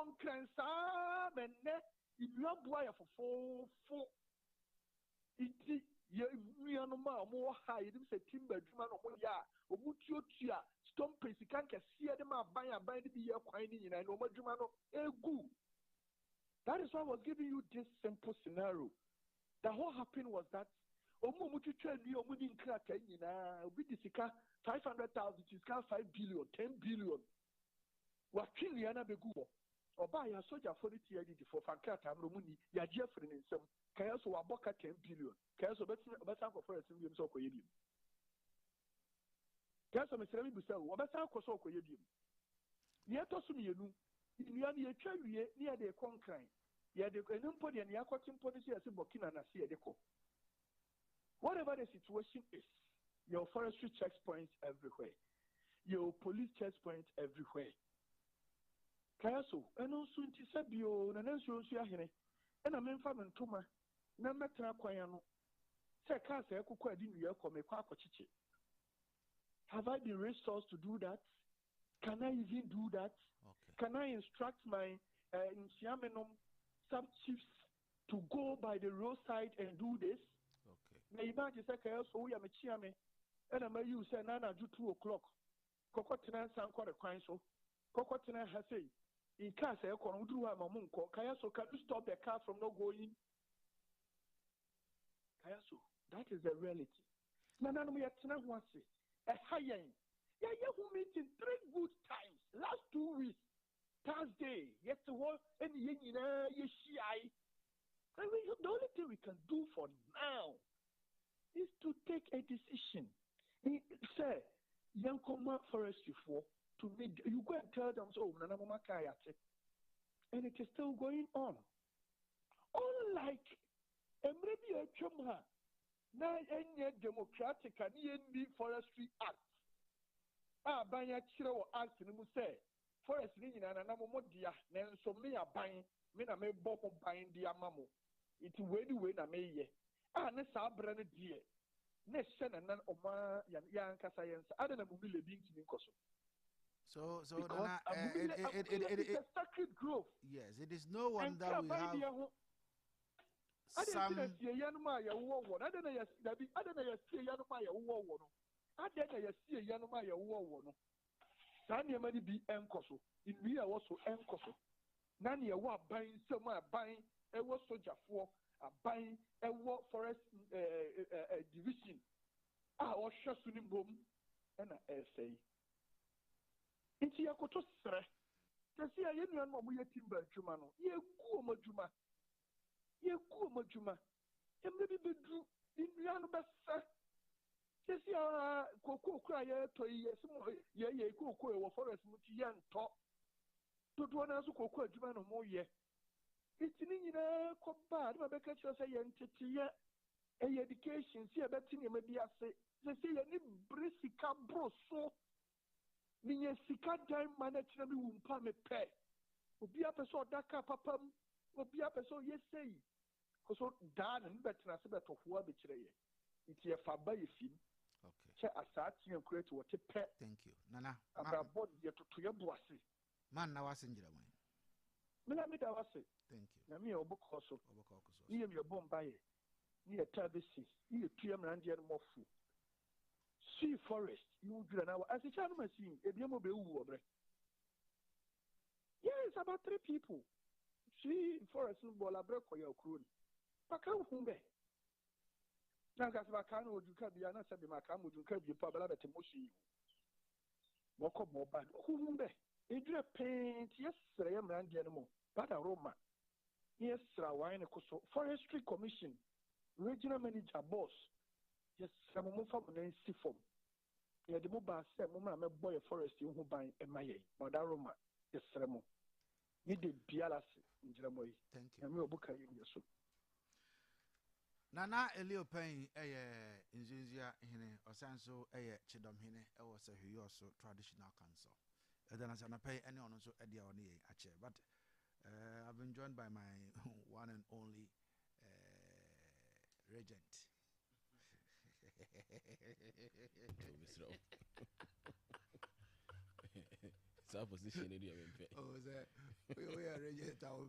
concrensa menne you boy for iti ye no ma mo ha ye dim se timber dwuma no mo ya omutuotua stone pesi kan kese de ma aban de bi ye kwan ni nyina no madwuma no egu. That is why I was giving you this simple scenario. That what happened was that omututwa ni omudi nkraka nyina obi disika 500,000 to 5 billion 10 billion what trillion na begu oba ya soldier for the TID for fankata amro ni ya je free nsem kayaso waboka 10 billion kayaso beta ko for nsem bi so koye bi kayaso me sere bi bisa wo beta ko so koye bi ye to so mienu nnua ni etwa wie ni ya de konkran ya de enumpo de ni akotimpo de se Burkina na se de ko. Whatever the situation is, your forestry checkpoints everywhere, your police checkpoints everywhere. Kayaso, and also in Tisabio, and then so here, and I'm in famine tuma, number Traquayano. Sekasa, Kuka didn't you come a quacochichi. Have I been resourced to do that? Can I even do that? Okay. Can I instruct my Insiamenum sub chiefs to go by the roadside and do this? Okay. Na imagine say kayaso we am chiame and am you say na do 2 o'clock. Kokotena san kwa the kwan so. Kokotena ha say in case e ko no duru ma mun ko kayaso can you stop the car from not going? Kayaso, that is the reality. Na na no yetena ho ase. E hayen. Ya who meeting 3 good times last 2 weeks. Thursday, yet what any nyina ye shiai. I mean, the only thing we can do for now is to take a decision. Say, young common forestry for to make you go and tell them so and it is still going on. Unlike maybe a chumha now any democratic and any forestry act. Banya chiro act ni say forestry in an anamodia, then so me a buying, me na me boko buying the amamo. It's way na me ye. Ne sabra ne die. Ne shena nan oma ya nkasa yensa. Ada na mumile binti nkoso. So Nana, it is a sacred grove. Yes, it is no wonder we have some. Ada na yanuma ya wo. Ada na ya dabi. Ada na ya yanuma ya wo no. Ada na ya yanuma ya wo no. Sani amani bi enkoso. Inwi a wo so enkoso. Nani ya wo aban sema aban ewo soldier for aban ewo forest division o hweso ni mbom na say nti yakoto sere tesi ya yenu no mo ye timba adwuma no ye gu omadwuma emre bi bedu nua no besa tesi ya koko kura ye to ye simo ye koko e wo forest mu ti ye nto dodo na so koko adwuma no mo ye itini nyina koba de mabeka kyo say yentetiye education si ebetini ma bi ase se ye ni brisika broso ni ye sika dan management bi wumpa me pe obi apeso daka papam obi apeso yesei koso dan betina se betofo abekire ye iti fa ba ye fim okay che asati en create what pe. Thank you nana ababod ye totoye boase man na wasenjira wan me da wase. Thank you. Na me obokoso. Niye me bombaye. Niye tabesi. Niye tuyam randia no mofu. See forest. You dura na as a chanu machine. Ebiemo be wu obre. Yes, about 3 people. See forest no bola bre koya okru. Paka humbe. Na ga saba kan oduka bia na sabe maka oduka bia pa bala bete moshi. Moko mo bad. Humbe. Edura paint yes sere randia no mo. Bada Roma. Yes, wine koso Forestry Commission, Regional Manager Boss. Yes, some more from an NC form. Yeah, the mobile said, Mama, boy, forest you who buy a maye, Bada Roma. Yes, Remo. You did Bialas in Jeramoy. Thank you. And we'll book you your soup. Nana Elio Payne, Inzuzia Hine, or Sanso, Chidom Hine, was a also traditional council. And then as I pay any on so Eddie on the chair, but. I've been joined by my one and only regent. Position. Oh, is that? We are reject our.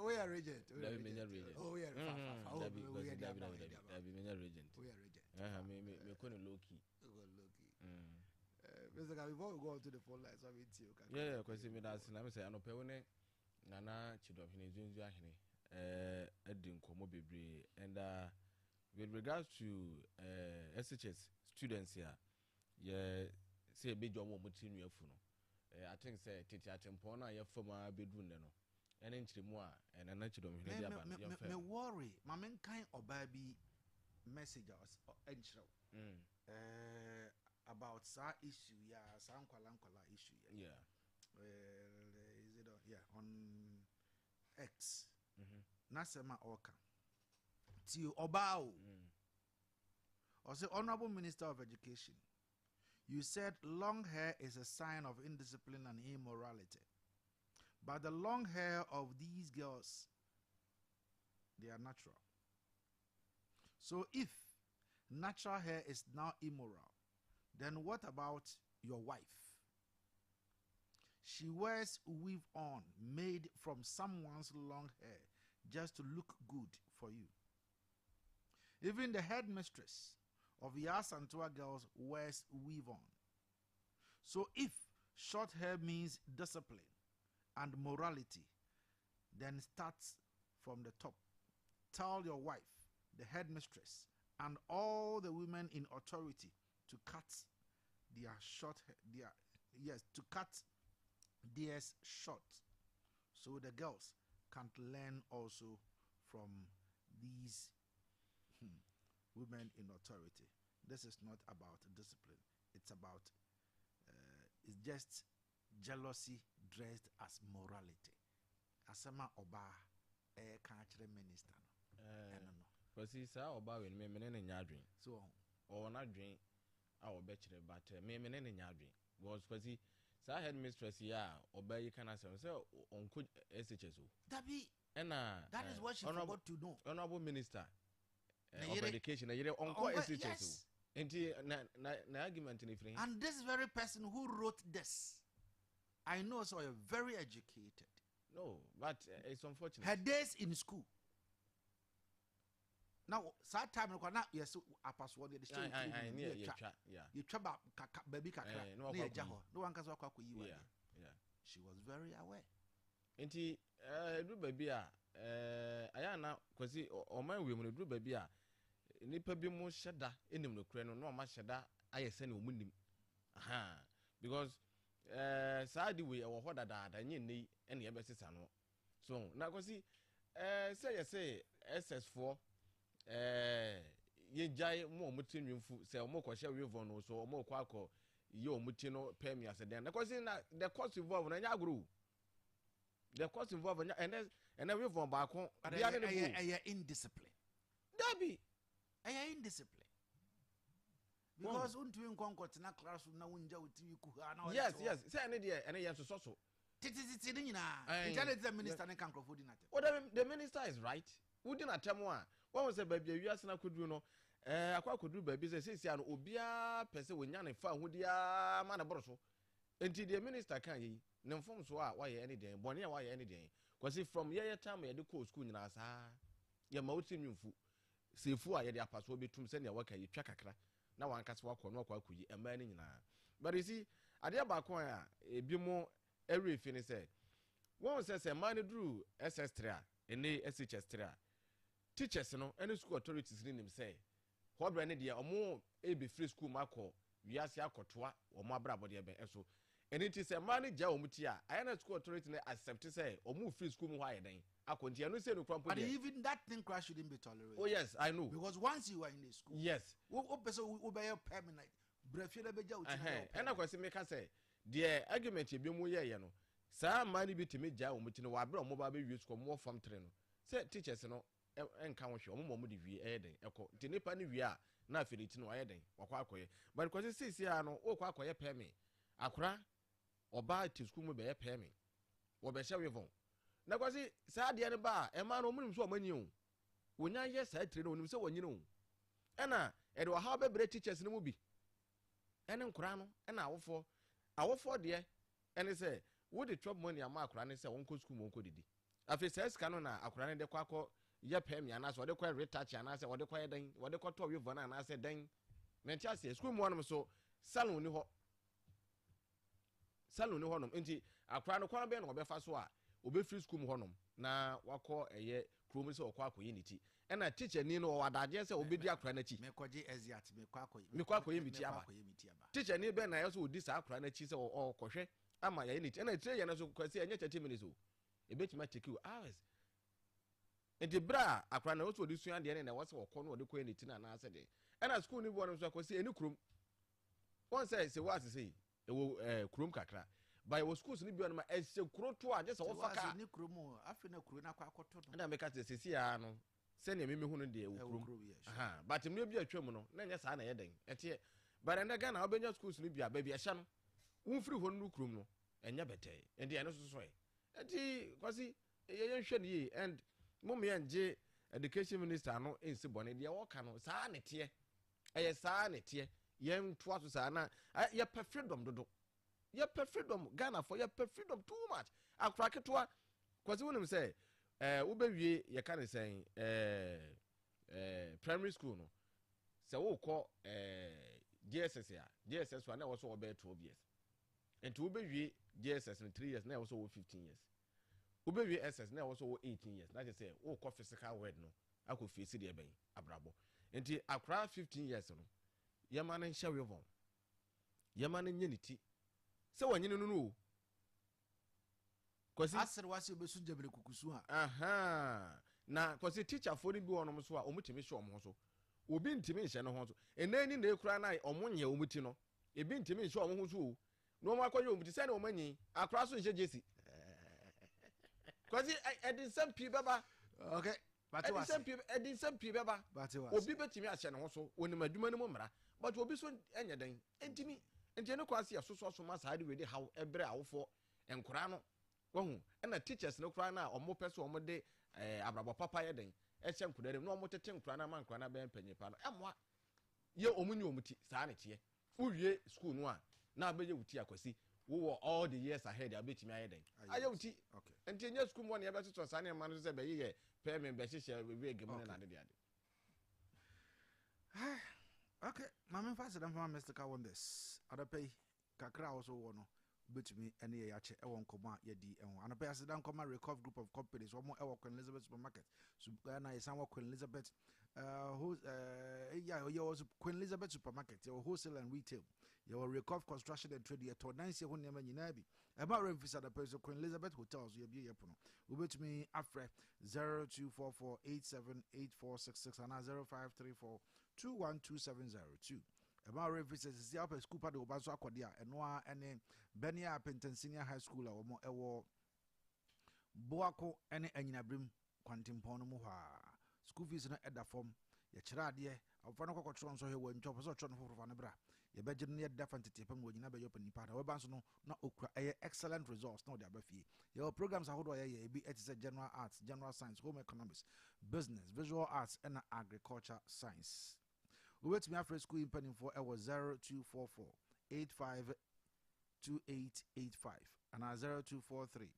We are regent. Oh, we are far. Oh, we are regent. We are regent. Me kone low key. Before we go to the phone lines, I mean, yeah, because me that's na me say anope woni nana chidom hene zunzu ahene edin komo bebre and with regards to SHS students here yeah say be jo mo mutinu afu no I think say tete atempo na ya fama bedru ne no ene nchiremu a nana chidom hene dia ban ya me worry ma men kan oba bi messages enchiro about sa issue ya sa nkwala issue yeah is it on X nasema oka ti obao or say Honorable Minister of Education, you said long hair is a sign of indiscipline and immorality, but the long hair of these girls, they are natural. So if natural hair is now immoral, then what about your wife? She wears weave on made from someone's long hair just to look good for you. Even the headmistress of the ASANTE girls wears weave on. So if short hair means discipline and morality, then start from the top. Tell your wife, the headmistress, and all the women in authority to cut their short hair, to cut theirs short, so the girls can't learn also from these women in authority. This is not about discipline. It's about it's just jealousy dressed as morality. Asama oba country minister no. Because see sa oba we me ne nyadwen. So o na dwen a obekire but me ne nyadwen. Was because sa headmistress ya oba yi kana say onko SHS o. Dabi that is what she forgot to know. Honorable Minister of Education onko SHS o. Na argument in frame. And this very person who wrote this, I know, so you're very educated. No, but it's unfortunate. Her days in school. Now, sad time yes, I pass one the show. You trouble baby kakra. No one can walk with you. Yeah. She was very aware. Enti do baby ayana kwasi o man we mu do baby a nipa bi mu hyeda enim no kure no no ma hyeda ayese na omunim aha because saadi we e wo hoda da nye nei ene ye besesa no so na kwasi say SS4 ye jai mo muti nwimfu say o mo ko hye wevo no so o mo ko akọ ye o muti no pay me as den na kwasi na the cost involved na nya agro the cost involved and wevo ba ko bia ne indiscipline. Dabi indiscipline. Because unto conquer na class na unja uti ku na. Yes say any there and yes so titi the minister na kan crofodi na tem. Oh the minister is right. Wudi na tem a when we say baby wiase na koduru no akwa koduru baby say say no obia pese wonya ne fa hodia ma na boroso. Enti the minister kan yi ne mfom so a why any den bone a why any den because from year time ye de call school nyina sa ye ma uti nwimfu sefu a ye de apaso betum se ne waka ye twa kakra na wankase wakọ no akwa akuyi ema ni nyina. But you see ade abakon a ebi mo every fini say won say man duru SS3 a ene SHS3 a teachers no any school authorities ni nim say ho bra ne de omo e be free school makọ wiase akotoa omo abrabode be eso eni say man ja omuti a ayana school authority na accept say omo free school mu ho ayeden akonti anu say no kwampo. But even that thing crash shouldn't be tolerated. Oh yes, I know. Because once you are in the school, yes, o person will be permanent. Brefie be ja uti na. And akwase me ka say the argument e bi mu ye no sa man bi timi ja omuti no wa bra omo ba be wi school mo form 3 no say teachers no enka wo hwe omo mo de wi eden eko ti nipa ni wi a na afiriti no ayeden wakwa akoye. But kwase sisi a no o kwa akoye permit akura oba ti school mu be permit wo be hye wevon na kwasi saa de ne ba e ma no munim so omani o wonya ye saa tire no onim se wonyine o ena e de wa ha be bre teachers ne mu bi ene nkura no ena awofo de ene say wo de chop money ama akura ne say wonko school wonko didi afi say sika no na akura ne de kwakọ ye pem ya na so de kwa retouch ya na say wo de kwa den wo de kwa to we vona na say den menti ase school mu wonom so salon ni ho nom enti akura no kwa be na obefa so a obe free school mu honom na wakọ eye krom se okọ akoye niti ena teacher ni no wadaje se obedi akura na chi mekoje eziat mekwakoye miti aba teacher ni be na yeso odi sa akura na chi se okohwe ama ya niti ena tire ye na so kwase enye 30 minutes o ebetima take you hours enti bra akura na so odi sua de na wase okọ no odi koye niti na na ase de ena school ni bo no so kwase eni krom won say se was say ewo krom kakra by was schools ni bi no ma ese kuro to a just wo faka ni krom afi na kuro na kwa akoto no na make say se ya no se ne meme hu no de ewo krom aha but me bi atwam no na nya sa na ye den ete but na Ghana obenya schools ni bi a ba bi ehya no wo free ho no krom no enya bete ende ya no so e eti kwasi ye hwe ni and mum ye nje education minister no ensi bone de wo ka no sa ne te eye sa ne te ye nto aso sa na ye per freedom dodo ye per freedom Ghana for ye per freedom too much akra ketwa kwasi wonim say wo be wie ye ka ne sen primary school no se wo kọ JSS ya JSS wa na wo so wo be 12 years enti wo be wie JSS in 3 years na wo so wo 15 years wo be wie SS na wo so wo 18 years na je say wo kọ physical word no akọ face de ben abrabo enti akra 15 years no ye ma na hye wevon ye ma na nye ni ti se wanyene no no kwasi asere wase obesu jabere kukusu ha aha na kwasi teacher for ni bi wonom so a omutimi hye omho so obi ntimi hye no ho so enani na ekura na omonye omuti no ebi ntimi hye omho so no ma kwaye omuti se na omanyi akra so hye jesi kwasi edin sampi baba okay but was edin sampi baba obi betimi ahye no ho so onim adwuma ni mu mra but obi so enya den entimi enti ne kwasi asoso so ma saade we de how ebre awofo enkura no wahu na teachers no kura na omo pese omo de abrabo papa ye den ehye nkudare no omo tete nkura na man nkura na ben panyi pa no emwa ye omunyi omuti saa ne tie uwie school no a na abeje wuti akwasi wo all the years ahead abetimi aye den aye wuti okay enti enye school mo ne be to saa ne man so se be ye payment be hye we gemu na de ade okay mama fast them from Mr. Ka on this adapay kakra also wono betumi ene ye yache e won koma ye di ehun anapay asidan koma recover group of companies wo mo e work in Elizabeth supermarket so na ye san work in Elizabeth who yeah was Queen Elizabeth supermarket your wholesale and retail your recover construction and trade your to nancy ho ne ma nyina bi e ba remfisa da person Queen Elizabeth hotels ye bi ye pono wo betumi afre 0244878466 and 0534212702 about references the upper school part of Basso Aquadia and Noa and Benia Penton Senior High School or more ewo Boaco and Enabrim Quantum Ponomoha. School fees at the form, your chiradia, of Fanaco Tron so he went to a Tron for Vanabra. Your budget near definitely tapen when you never open the part of Bansono, not excellent results, no doubt. Your programs are how do I be at general arts, general science, home economics, business, visual arts, and agriculture science. We wait me after school in penning for our 0244 852885 and our 0243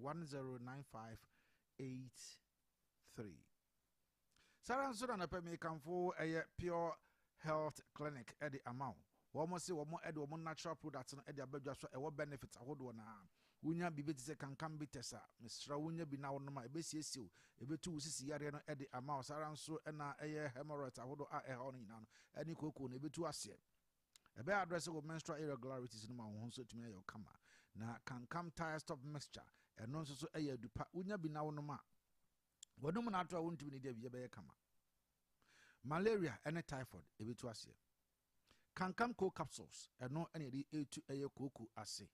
109583. Sarah Sudan a me come for a pure health clinic at the amount. One more say one more add one natural products and add a better what benefits I would want Wunya be better can be tessa. Mr. Wunya be now no my base you. If you two see Ariano at the amount, Saran so and a hemorrhoids, I would on any cocoa, maybe to us yet. A bear address of menstrual irregularities in my own so to me your camera. Now can come tire stop mixture and non so a year do pa Wunya be now no ma. What no man after I want to be the Yabaya Kama. Malaria and a typhoid, if it was here. Can come cold capsules and no any A2 a cocoa assay.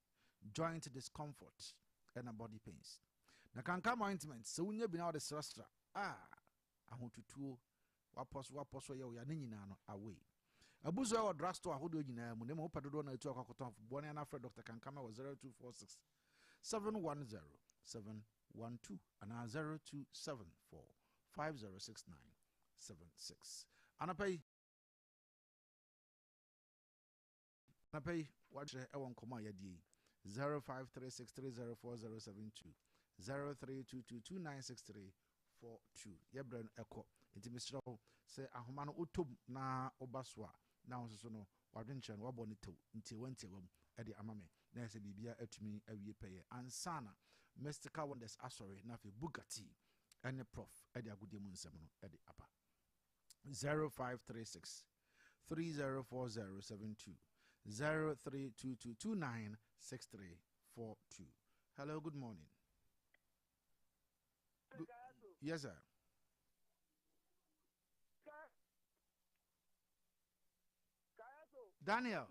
Joint discomfort and a body pains. Na can come ointment so when you be now the stressor. I want to two wapos ya nina no away. Abuzo our drugstore who do you know when you open the door to a cotton for and after Dr. Can come out 0246 710 712 and 0274 506976. And I pay Na pay what I want come out 0536304072 0322296342. Yebren Echo. Inti Mr. Say Ahumano Utum na Obaswa. Now so no wadwenche no wabonito nti wente wam ede amame na ese bibia atumi awie peye ansana mystical wonders asori na fe Bugatti ene prof ede agudie mu nsem no ede apa 0536 304072 0322296342. Hello, good morning. Yes, sir. Daniel.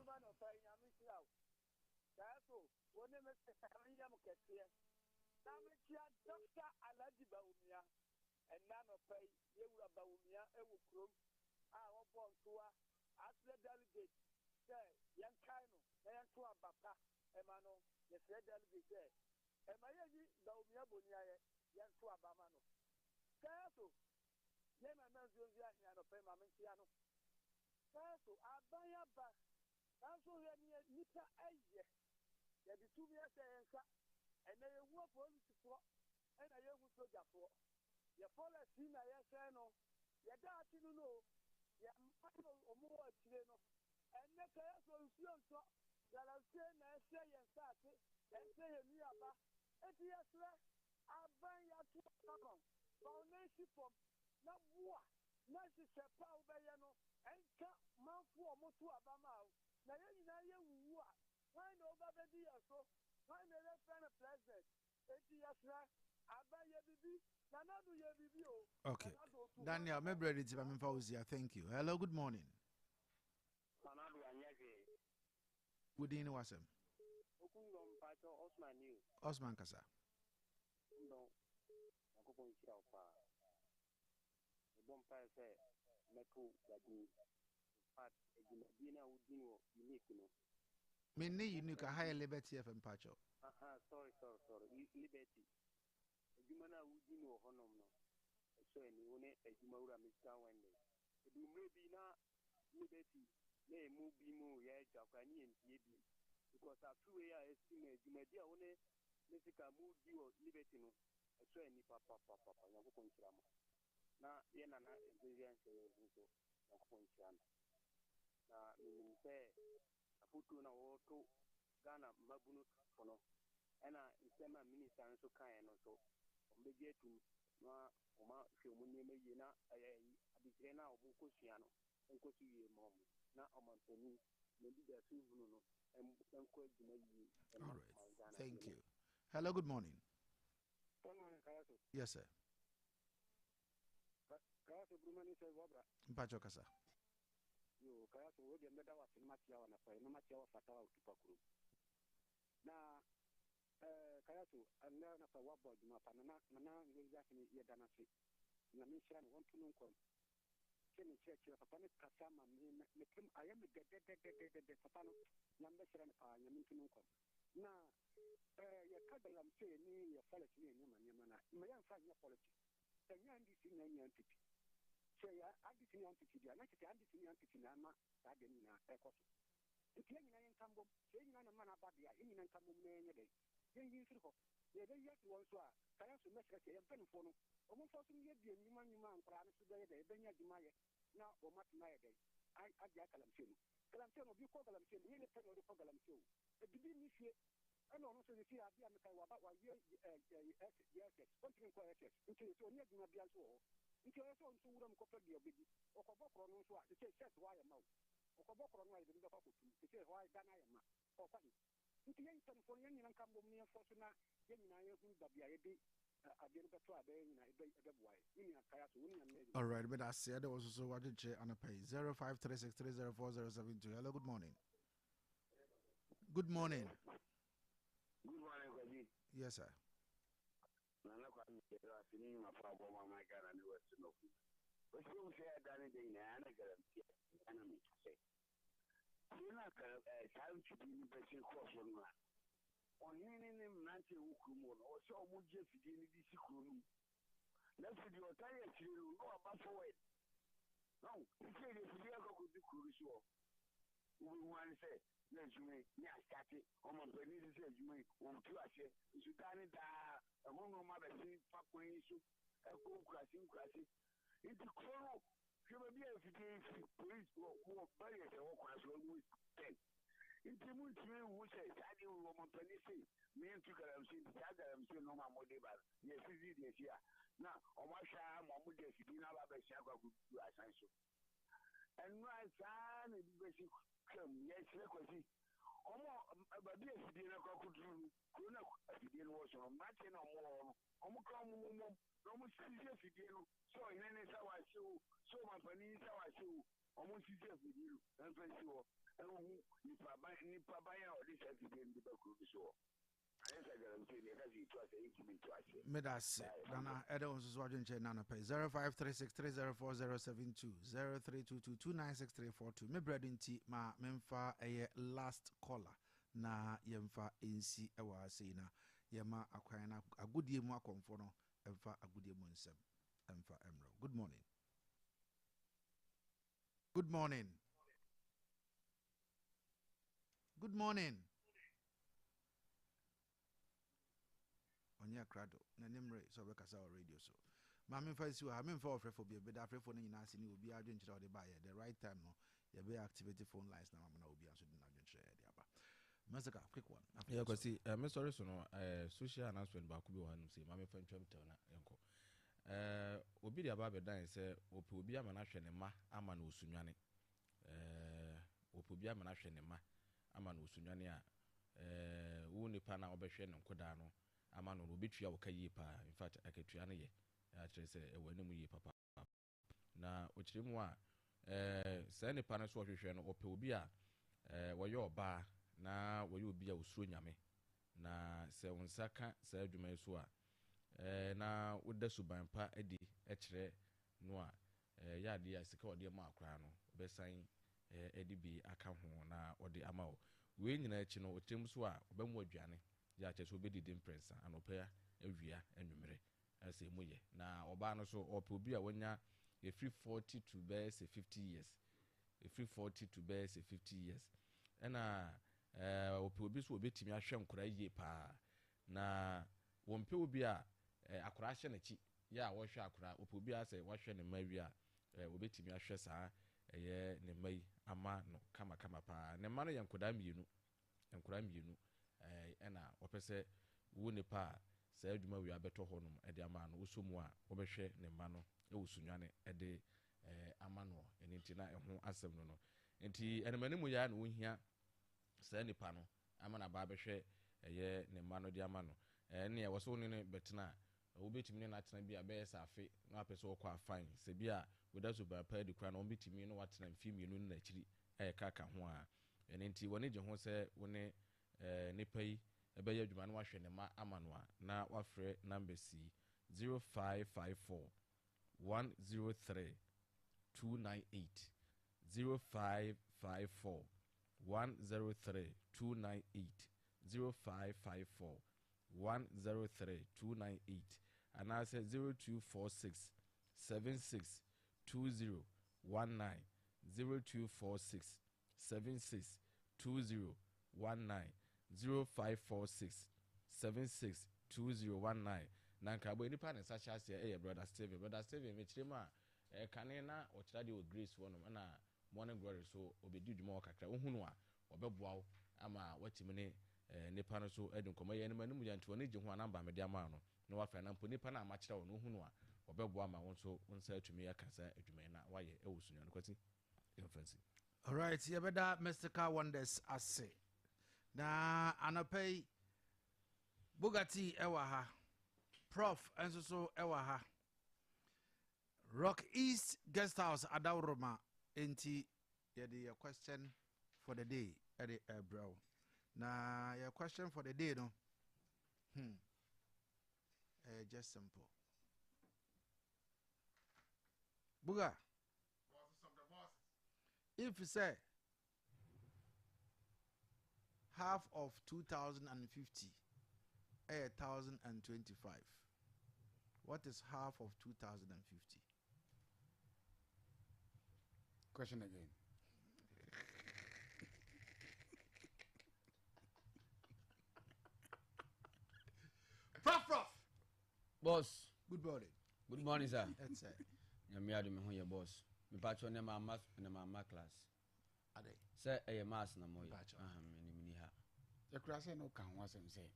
Okay. Daniel, maybe ready to thank you. Hello, good morning. Good evening, Wasem. Osman Kasa. Many unique higher liberty of Empacho. Sorry. Liberty. Jumana udino honom no. So any one a Jumaura Mr. Wendy. You may be not liberty. Nay, move be more, yeah, Japani and Yabi. Because after we are estimated, you may be only Messica move you liberty. No, so any papa, Yakukunchama. Now, Yana is the answer. Yakukunchama. Now, say, a putuna or two Ghana Mabunu Fono. And I send my minister and so kind and so. Begin to Oma Shumuni Yena, Abitena or Bukosiano, and Kosi Mom. Now, Omantoni, maybe there's two and quite maybe. All right. Thank you. Hello, good morning. Yes, sir. Mpacho Kasa. You Kayaso would have made our Matia on a fire, no matter what Fatah to Pakuru. Now, Kayaso, and learn of a wabba, Mapana, exactly Yadanasi. Namishan, one to know. Kenny Church of Panic Kasama, I am the Sapano, Nambashan, Yamintinuko. Now, your cousin, I'm saying, your policy, Yamana, may I find your policy? The young is in any entity. Say, I did the entity, I like the entity, Nama, Adina, Echo. The king in Tambo, saying on a man about the in and Tambo any day. Then you should go. They yet once were, Kayasu Messer, and Penfono, almost forcing yet the Numan, Pranis today, Benya Dimaya, now or Matimaya day. I Jakalam Sim. Kalamson, you call them, really tell the program too. The beginning is here. I know also the fear of the American about what yes, continuing quiet, until it's only a Biaso. If you also to them copy your big or Cobocron, to say, why a mouth. Or Cobocron, why the Papu, to say, why Danayama, or Funny. If you ain't for any and come near Fortuna, then I think that the idea all right, but I said there was also what did you on a pay 0536304072. Hello, good morning. Good morning. Good morning, yes, sir. On him, Nancy Wukumo, or so would you begin this room? Let's see your tire, you know about for it. No, you say if you ever could do cruise, one say, yes, you may, yes, Catty, or my penny says you may want to say, you should done it among my mother, Papa, a cool crashing. It's a quarrel. You may be a police or barriers or crash always 10. It's a multi who says, I do Roman penny say, me and Tucker, I'm saying, I'm saying, no, my mother, yes, this year. Now, on my sham, my mother, if you didn't have a shadow, I say. And my son is basic, yes, legacy. But yes, you didn't go to do, if you didn't watch on Martin or more, almost 6 years ago. So, in any hour, so my penny is how I show almost 6 years ago, and for sure. If I buy any papaya or this, I didn't do the show. Medas, Dana, Edo was watching Nana Pay 0536304072 0322296342. Me bread in tea, ma memfa a last caller. Na yemfa insi ewa sina yema akwena agudie mu akomfono emfa agudie mu nsem emfa emro. Good morning. Good morning. Good morning. Onya krado na nimre so be kasa radio so ma me fa si wa me fa ofre for be da afre for na nyina se ni obi adwenkyere ode ba ye the right time no ye be activate phone lines na ma na obi anso di na adwenkyere ye aba masaka quick one yeah go see me sorry so no social announcement ba ku bi wa no say ma me fa ntwam tel na yenko obi dia ba be dan say obi ama na hwe ne ma ama na osunwane obi ama na hwe ne ma ama na osunwane a wo nipa na obehwe ne nkoda no ama no obetua wo kayi pa in fact aketua ne ye akire se e wani mu yi papa na okire mu a se nipa no so ohwehwe no ope obi a woye oba na woye obi a osuro nyame na se wonsaka se adwuma so a na woda suban pa edi ekire no a ya de ya sika ode ma akra no besan edi bi aka ho na ode ama wo we nyina echi no otem so a obemu aduane ya che so obedidi imprensa anopa awia anwumere ase muye na oba no so ope obi a wonya e free 40 to bear say 50 years e free 40 to bear say 50 years ena ope obi so obetimi ahwe nkora yie pa na wompe obi a akora ahye na chi ya wo hwe akora ope obi a say wo hwe ne mawi a obetimi ahwe saa eye ne mai ama no kama pa ne ma no yankoda mienu ena opese wo nipa sa adwuma wi abeto honum ede ama no wosomu a wobehwe ne ma no ewusunwane ede ama no enti na eho asem no enti enemane mu ya na wohia sa nipa no ama na ba behwe eye ne ma no de ama no ne woso ne betena wobetimi ne na tena bi abe sa afe na apese wo kwa fine se bi a wodaso ba pa di kra na wobetimi no watena mfimienu na akiri kaka ho a enti woni je ho se woni nipa yi ebe ye adwuma no wahwe ne ma amanwa na wafre number C 0554 103 298 0554 103 298 0554 103 298 and I said 0246 76 2019 0246 76 2019 0546 76 2019 nanka bo nipa ne sacha se brother Steven me chirema kanena o chira de o grace wono na morning glory so obedi dwuma kakra ohunu a obeboa wo ama watimi ne nipa no so edun koma ye ne manum ya nti woni gye ho anamba me de ama no na wafa na mpo nipa na ama chira wo no ohunu a obeboa ma won so wonsa atumi akasa adwuma na waye ewusunya no kwati infancy. All right, you better Mystical Wonders ase na anapay Bugatti ewaha Prof enso so ewaha Rock East Guest House Adawroma enti yedi your question for the day edi bro na your question for the day no just simple Buga if you say half of 2050 1,025 what is half of 2050? Question again. Boss. Good morning. Good morning, sir. That's it. Me adu me ho your boss. Me patcho na ma math na ma class. Ade. Say e maths na mo. Patcho. Me ha. The class no can once and say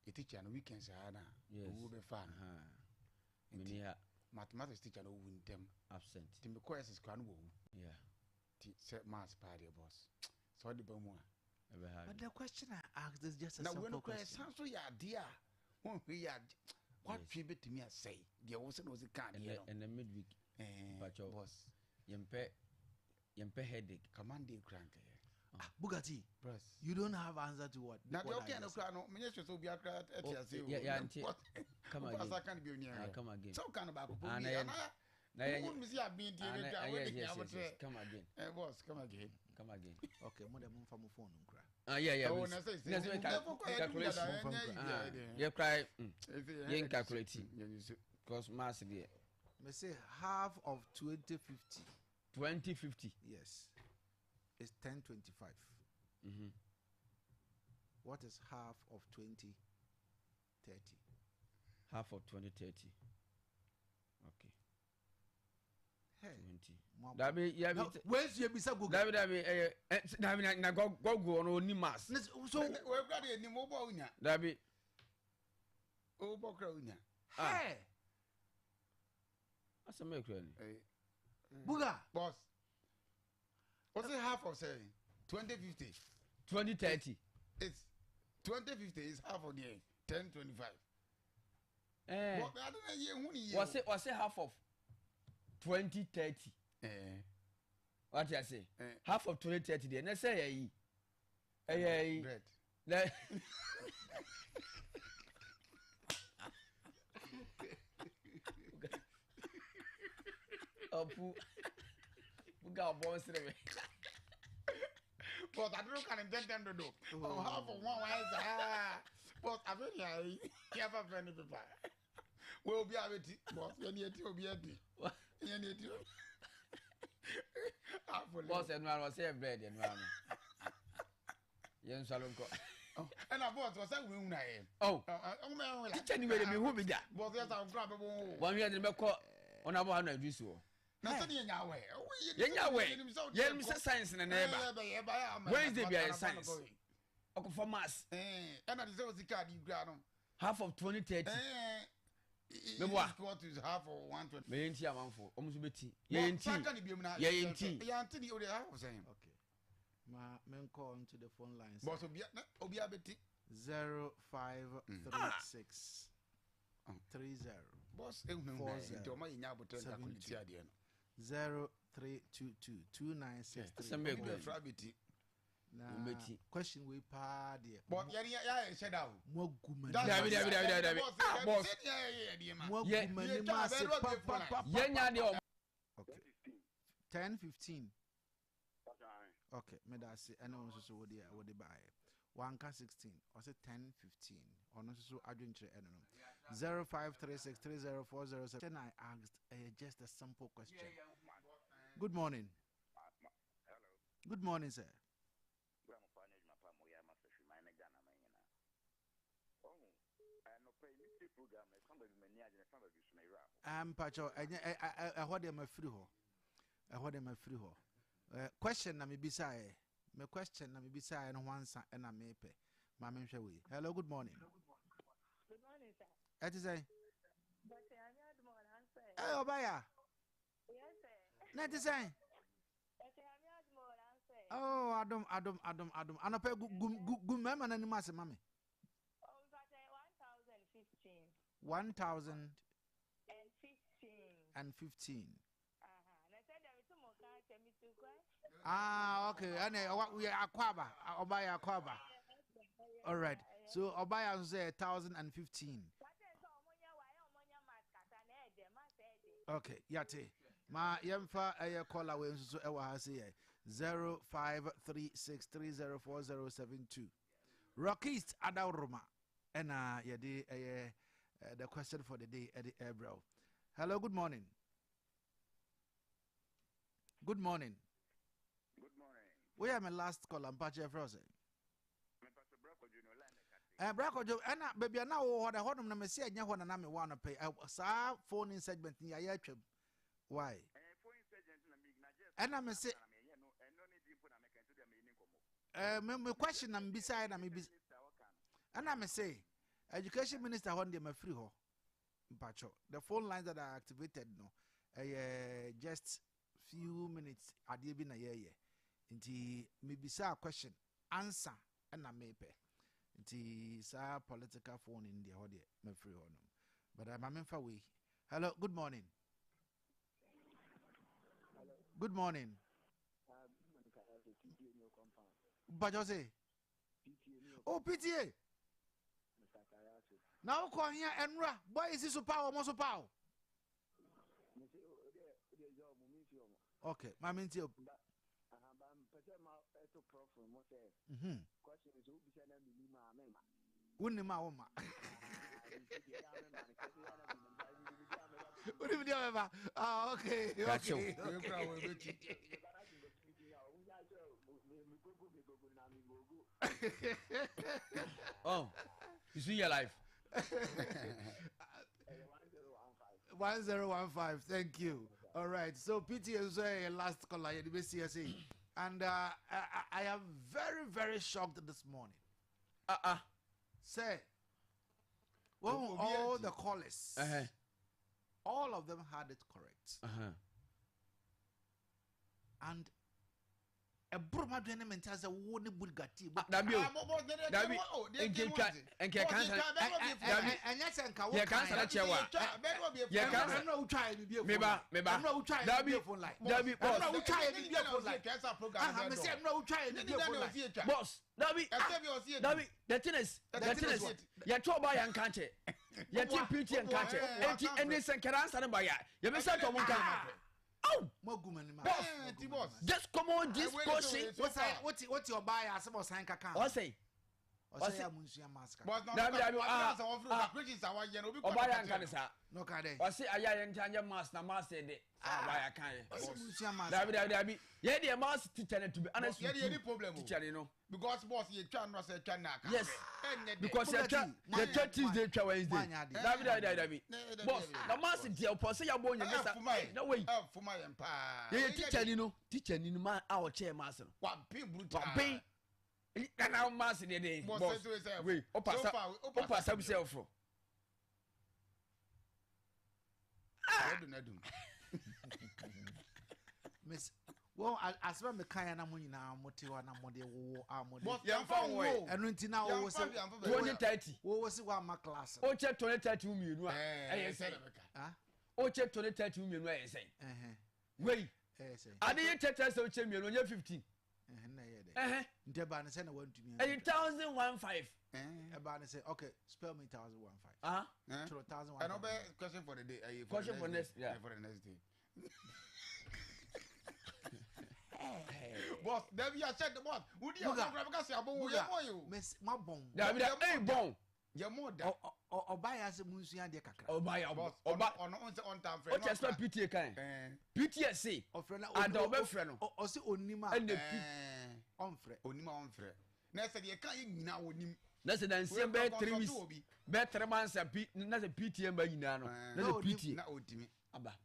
a teacher on weekends ana who be fan. Me ha. Mathematics teacher no win them Absent. Tim course is can wo. Yeah. Set maths party boss. So the bomo. But the question I asked is just a Now simple when question. sounds so ya dear. One we are what tribute to me I say. There was a card And the midweek. Patcho. Boss. Yempe headache. Command the crank. Bugatti, Press. you don't have answer to what? Now, what okay, I no, just said. no, minister so be a crowd. Yeah, come again. I can't be near. Come again. So kind of back. Yes. Come again. Boss, come again. Come again. Okay, more than one phone. Yeah. Oh, no, say, Calculation. You cry. You ain't calculating. Because mass there. Me say half of 2050. 2050. Yes. Is 1025. Mm-hmm. What is half of 2030? Half of 2030. Okay. Hey. 20. That be yeah. Where's your bisa Google? That be na go on ni mass. So we got any mobile unya. That be Bokra unya. Hey. Asa me krani. Buga. Boss. What's the half of saying? 2050. 2030. It's 2050 is half of the 1025. But I don't know. Was it half of 2030? What you say? Half of 2030 there. Let's say bread. Buga boss rebe. But I don't can intend them to do. Oh, half of one is but I mean, you have a friend paper. We'll be able to, but you need to be able to. You need to. Boss and man was here bread and man. Yen salonko. And I bought was a win. Oh, anyway, who be that? But there's a grab 1 year the meko on about 100 juice. Nothing in your way. Yen science in a neighbor. Wednesday be a science. Okay, for mass. And I deserve the card you grab. Half of 2030. What is half of 120? Me ain't here, man, for almost betty. Yeah, okay. Ma men call into the phone lines. Boss Obia Betty 0536 30 Boss 0322 2963. Question we pa there. But yeah, said out. More good okay. 10-15. Okay, me that say I know so what they buy. 1K16 or say 10-15 or no so adventure I don't know. 0536304007. Then I asked just a simple question. Good morning. Good morning, sir. Pacho, I heard them a free ho. I heard them a free ho. Question na me beside. My question na me beside and once and I may pay. Mamma Shawi. Hello, good morning. Good morning, sir. That is a. But I need more answer. Oh, Baya. Yes, sir. That is a. But I need more answer. Oh, Adam. And a pair good mem and animals, mammy. Oh, but 1015. 1015. And 15. I said there is some more cards for me to cry. Okay. And we are Aquaba. Obaya Aquaba. All right. So Obaya say 1015. Okay. Yate. Ma yemfa call away so ewa say 0536304072. Rockist Adauruma. And yadi the question for the day Eddie Ebro. Hello, good morning. Good morning. Good morning. We are my last call. I'm Pache Frozen. Brako jo ana baby na wo hoda hodom na me se anya ho na me wa no pay sa phone in segment ni ya atwam why phone segment na me na just ana me se me question na mbisa na me bisa ana me say education minister hon dey ma free ho mpacho the phone lines that are activated no just few minutes ade bi na ye nti me bisa question answer na me pe nti sa political phone in the ho dey ma free ho no but I'm memfa we hello good morning. Good morning. But you say, oh, PTA. Now come here and boy, is this so power, most power? Okay, my means you. Okay. Oh, you see your life. 1015. Thank you. All right. So PTA is a last caller. And I am very, very shocked this morning. Say, well, all the callers, all of them had it correct. And a broma do any mentals a wooden bulgati. And cancer. And yes, and cancer. Boss, the tennis, you talk by and can't it. You take beauty and can't it. And this and can answer by ya. You miss out on one time. Oh, boss, just come on this question. What's your buyer? Some of Sanka can. What say? What say? Mask. No, I say I am master it. I can't. Yeah, the master teacher to be honest. Any problem? Teacher, you know. Because boss, you can't say yes. Because the church is the Wednesday. Boss, the master deal. Say you're born. No way. For my empire. Yeah, teacher, you know. Teacher, in my our chair master. What people? And our master the day. Boss, wait. Opa, self. Miss, well, as well, the kind of money now, Motiwa, and until now, was 2030. What was it? One my class. Oh, check 2030 million. Oh, check 2030 million. Wait, I didn't take us to check me on your 15. Debana send a one to me. 8,015. Abana say, okay, spell me 1,015. 2,000. I know question for the day. Question for next, yeah, for the next day. Boss, there we are check the boss. Would you have you? Miss Mabon. Hey, bon. Your mother. Or buy us a musia de caca. Oh, buy our boss. Or on time. What just not PTA kind? PTSC. Or friend. And our friend. Or see Onima and the Onima on Fred. Next, you can't now with him. That's an ancient bed 3 weeks. Better months a PTM by Nano. No, PT. Not with me.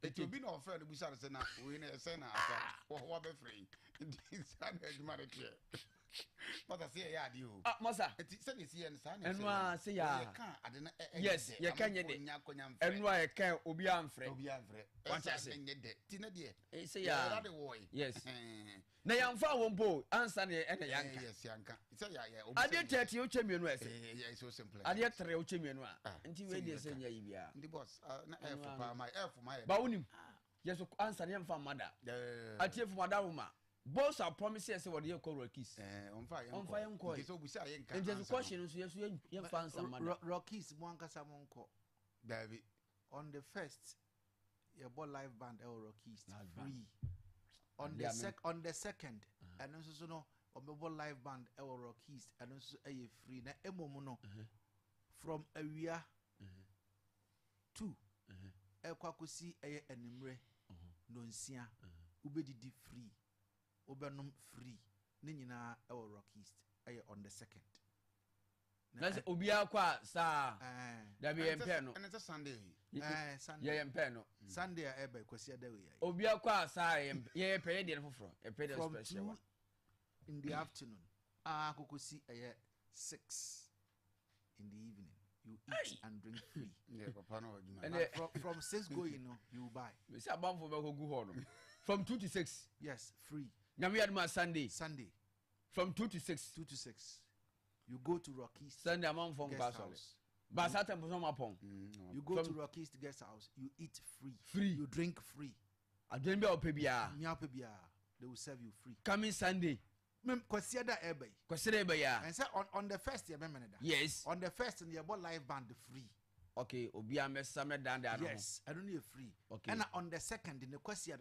It will be no friend. We shall send out. We never send out. Or what be free. But I say, yeah, you. Massa, it's here and son. And why say, yes, you can get it. And why I can't Obian Fred. What I say, Tina dear. Say, yeah, yes. Now I'm far one boy, answer and a young, yes, Yanka. I did tell you, Chemian West. Yes, so simple. I did tell you, Chemian, and you ready to say, yeah, the boss, my air for my bowing. Yes, answer him for mother. I tell for Madame. Both are promises what you call Rockies. On fire, so we say, and there's a question, yes, you found some Rockies, Wanka Samonco. David, on the first, your ball live band, El Rockies, free. On the second, and also no, on the ball live band, El Rockies, and also a free. Na emomono from a year 2. El Kwakusi, a enumre, nonsia, ubedi free. Obenum free. Nina our Rockies on the second. na se obia kwa sa da be yempe no and it's a Sunday Sunday ye yempe no Sunday ebe kwasi ada we obia kwa sa ye peye de foforo ye peye from special 2 in the afternoon kokosi 6 in the evening you eat and drink free. Yeah, papa no And from 6 going, you buy. Me say abam for go ho no. From 2 to 6. Yes, free. Nyame aduma Sunday. Sunday. From 2 to 6. 2 to 6. You go to Rockies. Sunday among from house. But Saturday from upon. You go to Rockies to guest house. You eat free. Free. You drink free. I drink be opebia. They will serve you free. Coming Sunday. Consider ebe. Consider ebe ya. And say on the first year, yes. On the first and you bought live band free. Okay, obia me summer down there. Yes, I don't need free. Okay. And on the second in the question,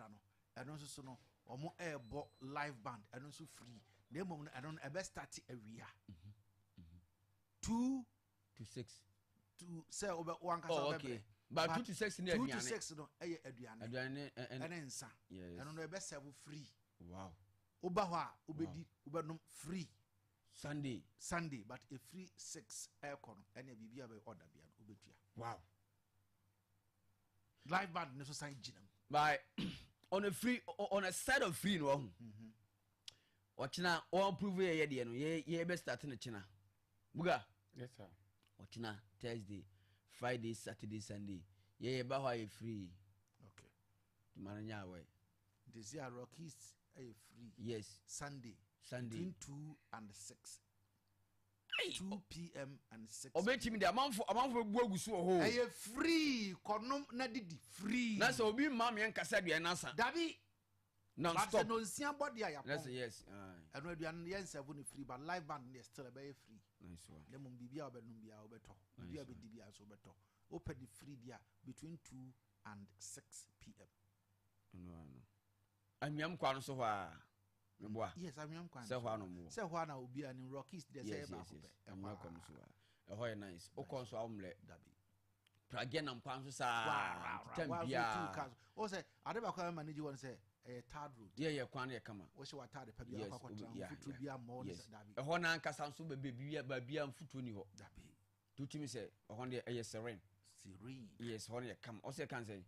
I don't so no or more air bought live band. I don't so free. The moment I don't ever start every year. 2 to 6. To say over one. Oh, okay. But 2 to 6 in the 2 to 6 no Adrian and yes. I don't know ever serve free. Wow. Obawa ubedi ubedum free Sunday but a free 6 aircon and a bibia be order bia obetua. Wow. Live band no so sign ginam. By on a side of free no. Ochina o prove ye de no ye be start na china. Buga. Yes sir. Ochina Thursday, Friday, Saturday, Sunday. Ye ba wa ye free. Okay. Tumaranya we. This year Rockies free. Yes. Sunday between 2 and 6. 2 p.m. and 6. Obetimi de amanfo buagu so ho. Free konom na didi free. Na so obi mam yen kasa dua na sa. Dabi. Non stop. No nsia body ya. Yes. And we do yen serve free but live band is still be free. Nice one. Dem bibia obenum bia obeto. Bibia be dibia so obeto. Open the free dia between 2 and 6 p.m. No. Amiam kwa no so ho meboa. Yes, amiam kwa. Se ho no mo. Se ho na obi an Rockies dey say ba ko pe. Amiam kwa no so ho. E ho nice. O kon so awmle dabi. Prage na mpan so sa. Tambia. O say ade ba kwa manage one say third road. Yeah, kwan na kama. Wo she wa third pa bia kwa futu bia mo dabi. E ho na nkasa nso bebia ba bia mfutu ni ho. Dabi. Tutimi say e ho na e serene. Serene. Yes, ho na kama. O say kan say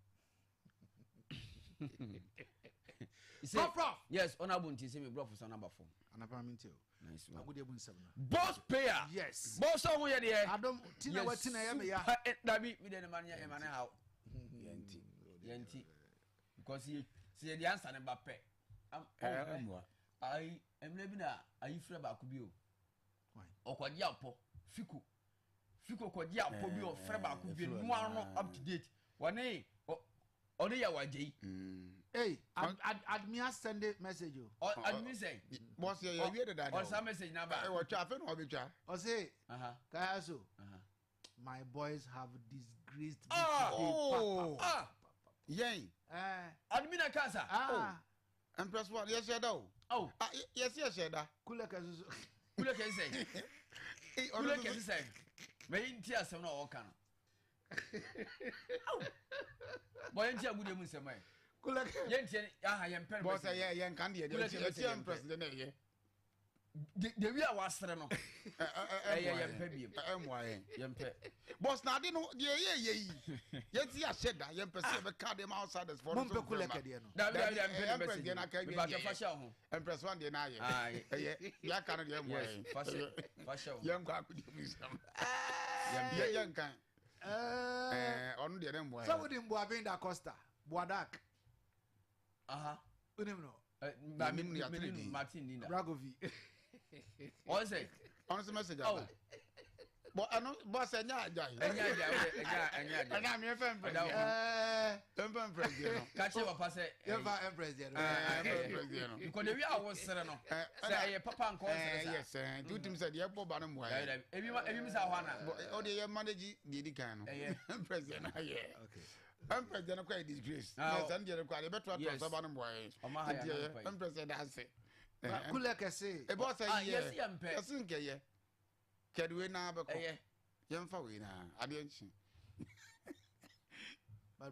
yes, honorable nti say me bro for number 4. Anapaminti o. Nice one. Agudi ebun 7. Boss player. Yes. Boss on here there. Adam tina wa tina ya me ya. Dabi me dey man ya e man how. Yenti. Because he say the answer number pe. I emle bi na ayi frɛ ba ko bi o. Why? Okwagi apo Fiku kwagi apo bi o frɛ ba ko bi no ano up to date. Wane Ode ya wajei. Hey, admin send a message you. Admin say, boss you hear that. Or some message number. I watch afen o be twa. O say, kayaso. My boys have disgraced me. Yen. Admin akasa. Empress what? Yes, you do. Oh. Yes, you da. Kule kaso. Kule can say. Kule can say. Me nti asem na o kan. Boy nti agude mu nsem ai. Kule yenti yem pen. Boss yen kan de the president ye. The we are wasre no. Yem pe biem. Yem pe. Boss na de no de ye. Yenti a sheda yem pe se be card them outside this for. Mom pe kule ka de no. Da yem pe message. Be ba ke fasha ho. Empress one de na ye. Ya kan de mo ye. Fasha ho. Yem kwa ku de mu nsem. Yem kan. On the them boy. Somebody Mbuabinda Costa, Buadak. Unim no. Martin Dinda. Ragovi. What say? Honest message. But I know boss enya ajai. Enya. Na me FM president. Catch your papa say. Eva president. President. Because the we are was sere no. Say papa and call sere. Yes, do team said ye bo ba no mo. Ebi sa hwana. O de ye manage the kan no. President. Okay. President quite disgrace. Yes, and the quite better to so ba no boy. President has say. Kule ka say. E boss say yes yam pe. Yes nke ye. Kedwe na be ko. Yemfa we na ade nchi. But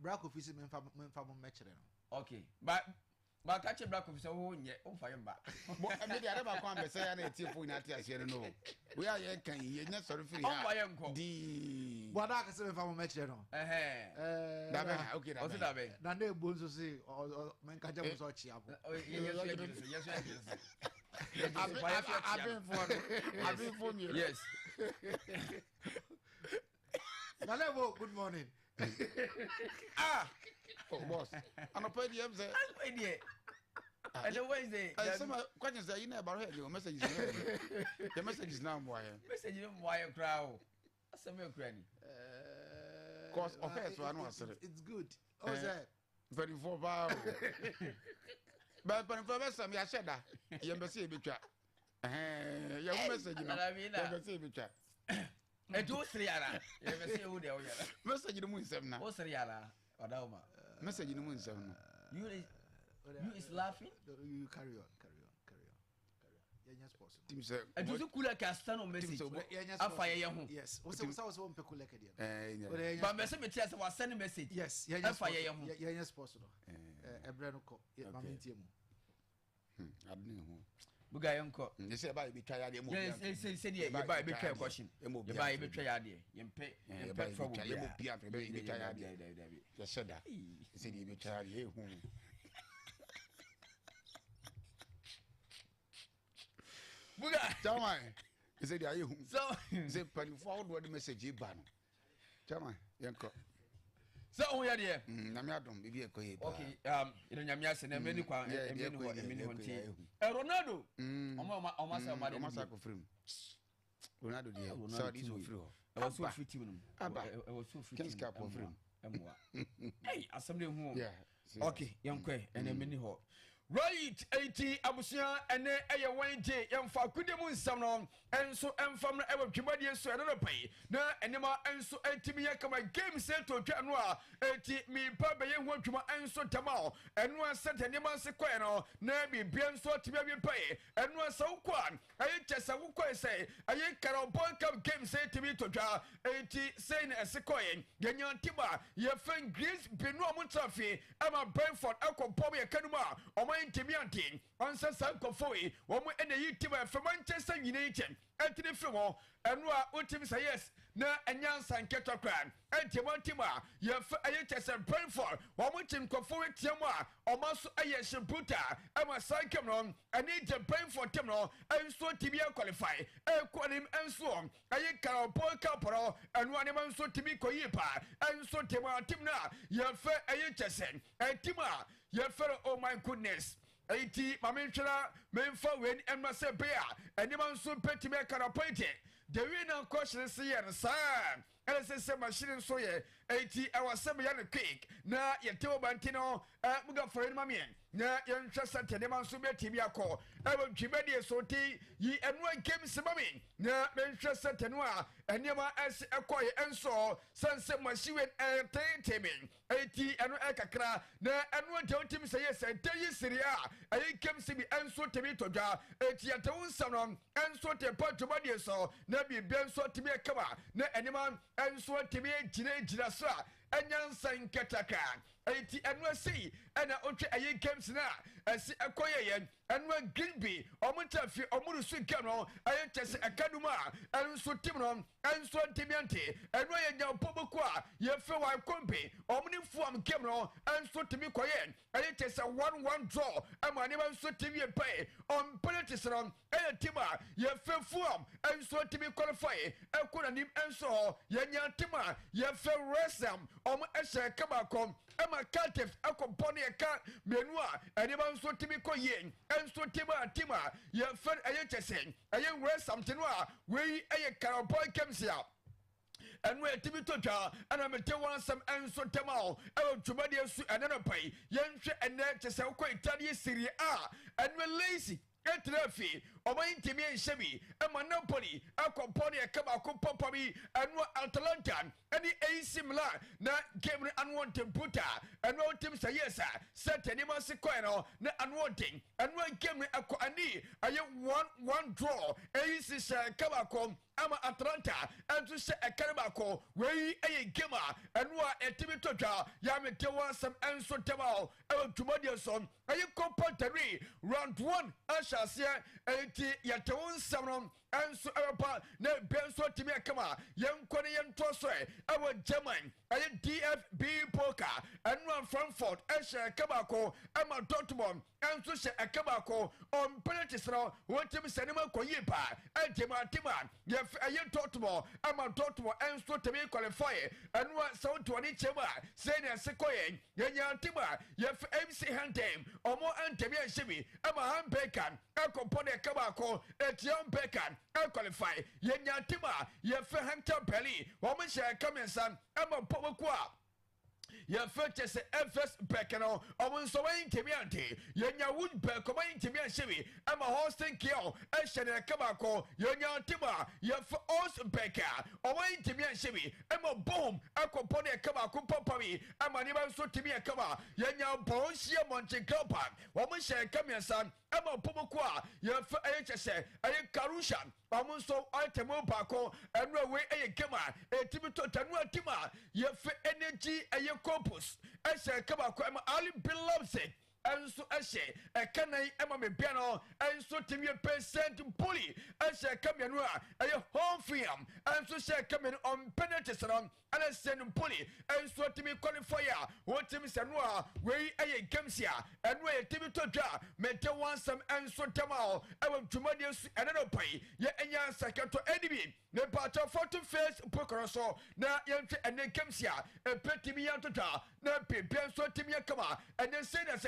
Brack office me fa mo mechere no. Okay. But ba ka che black officer wo nye o fa yemba bo me dia ba kwa be say ya na tie fo ina tie ase no we are ye kan ye nya sorry free o fa yenko di bo da ka se me fa mo meche no da be okay o se da be na na egbo nso se men ka jam so chi abo yes I've been for me. Yes. Nalevo, good morning. Oh, boss. I'm a pretty upset. And the Wednesday, some questions that you never heard your messages. The message is now why. Message you why a crowd. That's a milk granny. Cause of her, so I know. It's good. Oh, that 24 hours. But for some, I said that. You must say, Bicha. Your message, you know. E do seriara. E be say who dey o yara. Message no mun sem na. O seriara. Odawma. Message no mun sem na. You is laughing? You carry on. Yeah, yes, possible. Tim say. E do so kula ka stand on message. Afa ye ho. Yes. O say wo pe kula ka dia. But me say me tia say wa send message. Yes, yeah, afa ye ho. Yeah, yes, possible. Ebre no ko. Ma me tie mu. Adne ho. Buga yenko. They say about be try ya mo. Yes, say you buy be try question. You buy be try ya de. Yempe trouble. You be try ya de. You said that. You say you be try ya hu. Buga. Chama. You say you hu. So, say pan forward the message e ba no. Chama, yenko. So on ya de. Na me adom be e ko e ba. Okay, you nyame ase na meni kwa emeni honti. Ronaldo. Oma say Oma say ko free. Ronaldo dey. So this is free. I was so fit you. I was so fit. Ken's cap for free. Hey, assembly hu. Yeah. Okay, yankwe and emeni ho. Right, 80 abusia ene eye wanje yemfa kudemu nsam no enso emfam no ewa dwumadi enso ene no pai na enema enso entimi yakama game set to twa no a enti mi pa be ye ho dwuma enso tamao eno aset enema se kwen no na bi bia enso timi bi pai eno asa wokwan aye chesa wokwan say aye karabon cup game set timi to twa enti say na ese kwen yenya tiba ye fen greece benu amuntafi ama Brentford akopom ye kanuma intimianting on Sankofoi, one and the YouTuber from Manchester United, and to the film, and what Tim say yes, na and Yan Sanketokran, and Timotima, you have IHS and Brentford, one with him Kofoi Tiama, almost Ayash Buta, and my son Cameron, and need to Brentford Timno, and so Tibia qualify, and Quanim and so on. I can't boy caporal, and one man so Timiko Yipa, and so Tima Timna, you have IHS and Tima. Your fellow, oh my goodness. 80 Mamintra, Memfa win and Massa Bear, and the man soon petty make a appointed. The winner question is here, son. As I said, machine so ye 80 hours 7 young cake. Na Yato Bantino, Muga for him, mammy. Na young trust at the man so be Tibiaco. I will Jimedia so tea, ye and one came some mammy. Na Manchester Tenua, and never as a quiet and so, sunset machine and taming. 80 and Ekakra, na and one told him say yes, I tell you, Syria. I came to be and so to me to jar, 80 at one salon, and so to part to body so, Nabi Ben so to be a cover, na anyone. And so to me, Jinasa, and Yan Kataka, 80 and we see, and I ultra a year comes now, and see a coyan, and one Gilby, or Mutafi, or Murusu Cano, I just a Kaduma, and so Timon, and so Timiante, and Ryan Yao Pobokwa, your fellow company, Omniform Cameron, and so to me quiet, and it is a 1-1 draw, and my name is so to me pay, on politician, and Tima, your fair form, and so to me qualify, and couldn't him and so, Yan Tima, your fair resam, Esha Kabacom, and my captive, a company a cat, Menua, and even so to me coyen, and so Tima, your fair ayetesen, a young resam Tenua, we a cowboy comes here. And we're Timitoja, and I'm a Tewan some and so Tamal, I will Jumadius and another pay, young and net to sell quite Tanya Syria, and we're lazy. Etrefi, or my intimate shabby, a monopoly, a company, a cabacum pop Pabi and Atalanta any AC Milan na game unwanted puta and no team say yes set any Sequeno na unwanting and one game ani I one draw AC Kabako ama Atlanta and to say a Carabako where a gamer and what a Timitoja Yametewa some answer Tabao Tumodiason are you compulsory round 1 I shall say 80 Yaton Samron and so our ne benso timia kama young Korean Toswe our German a DFB poker and one Frankfurt Esha Kabako Emma Dortmund and so a Kabako on penalties now what Tim Senema Koyipa and Timan Yef a Dortmund Emma Dortmund and so to be qualified and what so to any chema saying a Sequoia Yanya Tima Yef MC Hantem or more Antemia Shimmy Emma Han Bacon Compone Kabako at young Bacon qualify Yenya Tima Yefe Hunter Belly woman shall come in son Emma Pobokwa your first FS Beckano, I want so intimiante. Yenya would beck my intimiation. I'm a hosting kill, Ashana Kabako, Yenya Tima, your first Becker, or my intimiation. I'm a boom, I could put a Kabako Popami, I'm a never so to me a cover. Yenya Bosia Monte Copa, woman shall come in son, I'm a Pomokwa, your HSA, a Karushan. So Itemo Bako and no way a Kama, a Timito Tanua Tima, your energy and your corpus. I say, come on, Ali beloves it. And so I say, a canai Emma piano, and so Timmy percent bully. I say, come in, a home film, and so say, come in on penalties and I send bully, and so Timmy qualifier, what Timmy Sanua, where a Gamsia, and where Timmy Toja, Mete one some and so Tamal, I will Tumadius and another pay, yet and yan second to enemy. The part of 40 face Pocoroso, now Yanti and then Gamsia, a petty miantota, now Pipian so Timmy Kama, and then say that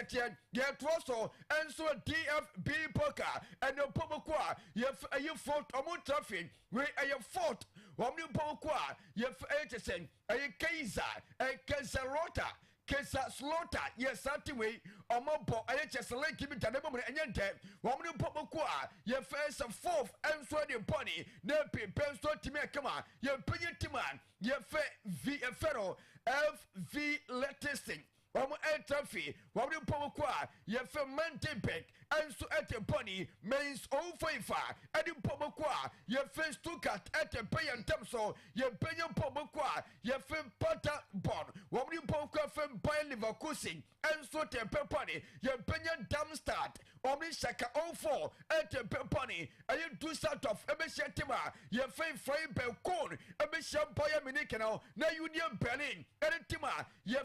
get Rosso, and so DFB poker, and the Pomokwa, you fought a more traffic, where I have fought, one new Pomokwa, you have Edison, a Kaisa, a Kasarota. Kesa slaughter, yes, anyway, or Mopo, I just like him to the moment and yet, one new Pomokwa, your face of fourth and sweaty pony, Nepi, Pensto Timekama, your Pinny Timan, your V. Ferro, FV Lettisting. One trophy, one Pomokwa, your fermented pig, and so at a pony, means all favor, and in Pomokwa, your face took at a pay and tamso, your penyon Pomokwa, your fem potter bond, one Pomokwa fem by Leverkusen, and so te pepony, your penyon dam start, only shaka all four, at a pepony, and you do start of Ebeshatima, your fame frame belcon, Ebesham Boya Minikano, now Union Berlin, and Tima, your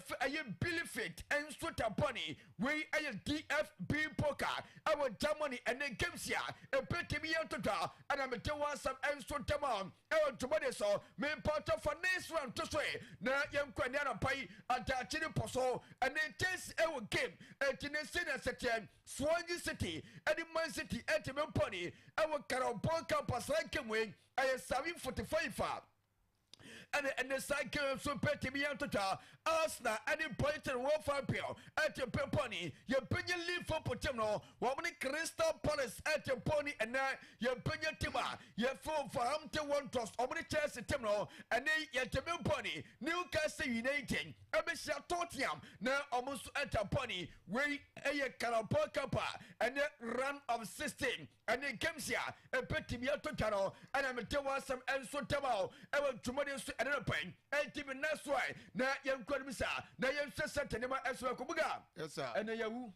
Billy and Sweater Bunny, we a DFB poker, our Germany and then Gamsia, a petty miantota, and I'm a Tawa some and Sweater Mom, our Tomato, main part of a next round to say, now young Quaniana Pay, and Tachini Poso, and then test our game, at Tinesina Setian, Swansea City, and in Man City, at the Pony, our Carabon campus like him wing, I am 745. And the cycle so petty miantota, Asna, and in Brighton Warfare Bill, at your pony, your penny leaf for Potino, woman Crystal Palace at your pony, and now your penny Tima, your full for Hampton one trust, omni chess Timno, and then your Timil pony, Newcastle United, Amisha Tottenham, now almost at a pony, where a Carabao Kappa, and a run of 16, and then Gamsia, a petty miantotano, and I'm a Tawasam and Sotamo, I will tomorrow and a pain, and Tim and that's why, now young Quadmisa, now young Sessa Tenema as well, Kubuga, yes, sir, and a Yahoo.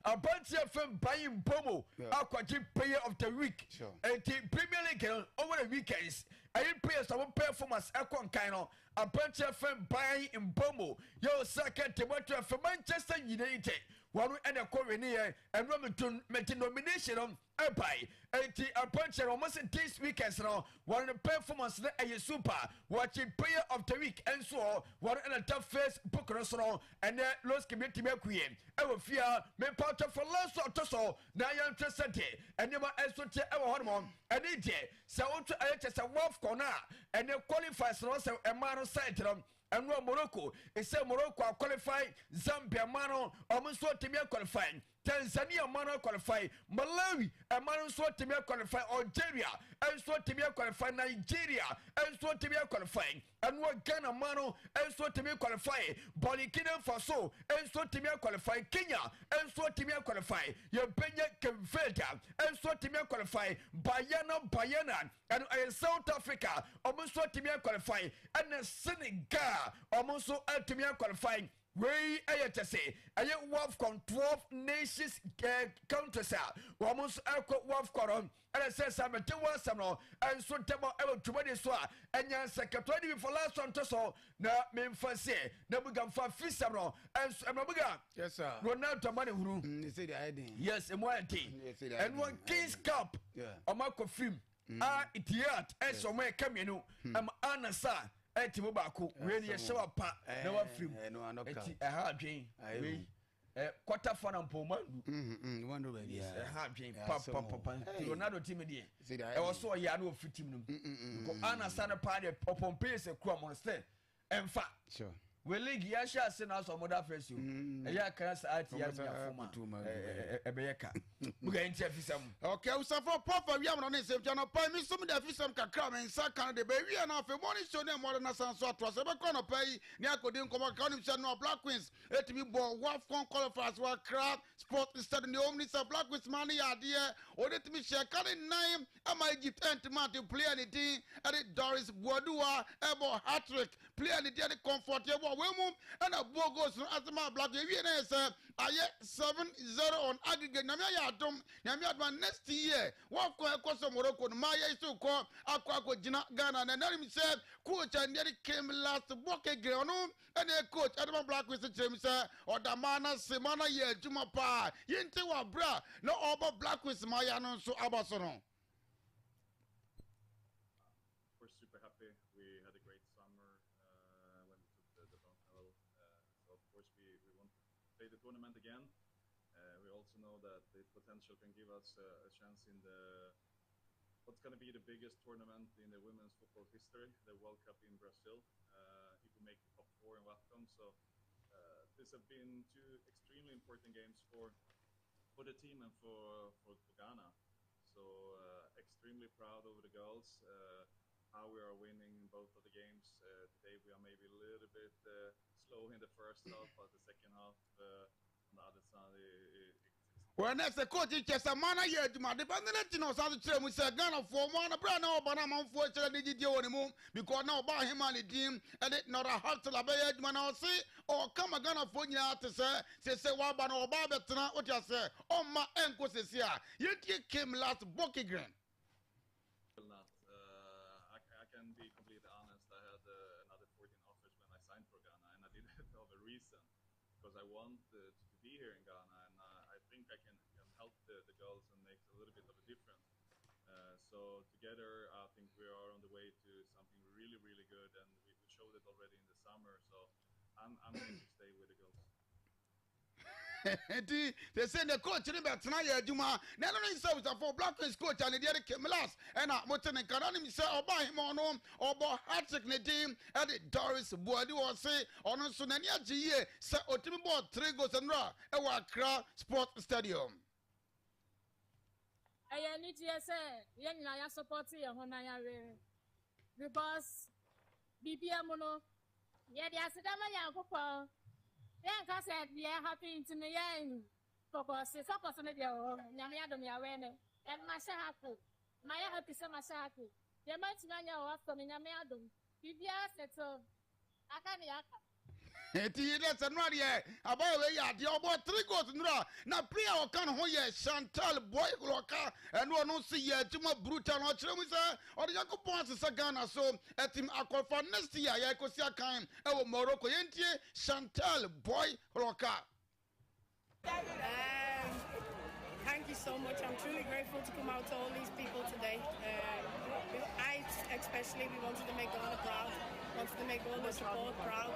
A bunch of them buying Bomo, Aquatic Player of the Week, and the Premier League over the weekends. I pay some performance, Aquan Kino, a bunch of them buying in Bomo, your second tomato for Manchester United. One and a Corenia and Romerton met a nomination on Empire. A bunch of almost this weekend now. One performance a super watching player of the week and so one and a tough face book restaurant and Los Community Queen. I will fear me part of a last or so. Now you're interested and never as to our hormone and it so to a wolf corner and the qualifies also a man side and Morocco is a Morocco qualified Zambia Mano almost what to be qualifying. Tanzania man qualify, Malawi a man so to be qualify, Algeria and so to be qualify, Nigeria and so to be qualifying, and what Ghana mano and so to be qualify, Burkina Faso and so to be qualify, Kenya and so to be qualify, Yabenya Keveda and so to be qualify, Bayana and South Africa almost so to be qualify, and Senegal almost so to be qualifying. We say, I WAFCON 12 nations countries almost WAFCON and I said some and so table to what is and your secretary for last one to so na Memphis Nabugan for Fisamo and Mabuga. Yes, sir. Ronaldo money who say the idea. yes, and one tea and one King's Cup or Marco Film. It yet as so may come in. Anna sa. Eti mo baako we ne show up na wa film eti ha adwen we quarter final mpoma wonder baby ha adwen papa Ronaldo team dey e was so ya na ofi team no ko ana sana pa de popompe se kro monster emfa sure we league ya sha se na so moda first you e ya kan sa ati ya foma e be yeka buga enti afisam okay usafo papa wi am no se jana pa mi so me da afisam kakra me nsa kan de be wi na afi morning show ne mo na san so atro se be ko no pa yi ni akodi nkomo ka oni se no Black Queens etimi bo WAFCON qualifiers wa crowd sport instead the omni se Black Queens man ya de o de timi share kan nine ama Egypt ent play anything at Doris Boadua ebo hat-trick play anything the comfortable we mum and a bogos asma Black we na say aye 7-0 on aggregate na me ya dom na me advan next year WAFCON ekoso Morocco no ma ya isu ko akwa gina Ghana na na me say coach and there came last book again no and the coach Adama Black Queens say say odamana semana ye juma pa yinte wa bra no obo Black Queens ma ya no so abaso no. We're super happy. We had a great summer when we took the bronze medal. So of course we want to play the tournament again. We also know that the potential can give us a chance in what's going to be the biggest tournament in the women's football history, the World Cup in Brazil. If we make the top 4 in WAFCON, so these have been 2 extremely important games for the team and for Ghana. So extremely proud over the girls, how we are winning both of the games. Today we are maybe a little bit slow in the first half, but the second half on the other side. When as a coach, it's a man here to my dependent on South Chile, we said Ghana for one, a brand new banana for the moon because now by him and the team, and it not a hard to la bay man I'll say, or come a Ghana for you to say, what ban or Barbetana, what you say, oh my ankles is here. You came last Bucky Grant. I can be completely honest. I had another 14 offers when I signed for Ghana, and I did it for a reason because I want to be here in Ghana, and I think I can help the girls and make a little bit of a difference. So together, I think we are on the way to something really, really good, and we showed it already in the summer. So I'm going to stay with the girls. They say the coach in the tonight, Juma. Now, for Black Queens coach and the other came last. And I'm Moten and Karanim say, or buy him on home, or buy hat-trick the team, and Doris Boadu or say, on Sunania G. Say, or team board 3 goals and raw, Accra Sport Stadium. I need to say, I support you because BPM mono, yeah, the Asadama Yakopa. Then I said, yeah, happy to me, focus, focus on the Yamiadom Yawene, and Mashaku. My happy so Mashaku. The Matchmania was from Yamiadom. If you said so, I can't yaka. That's a not yet. About the about 3 goals in raw. Now, play our can hoye Chantal boy locker and one no see yet too much brutal or Chemisa or the Jacob Pons is a Ghana. So at him, I call for next year. I could see a kind of Morocco Yentie Chantal boy locker. Thank you so much. I'm truly grateful to come out to all these people today. I especially, we wanted to make Ghana proud, wanted to make all the support proud,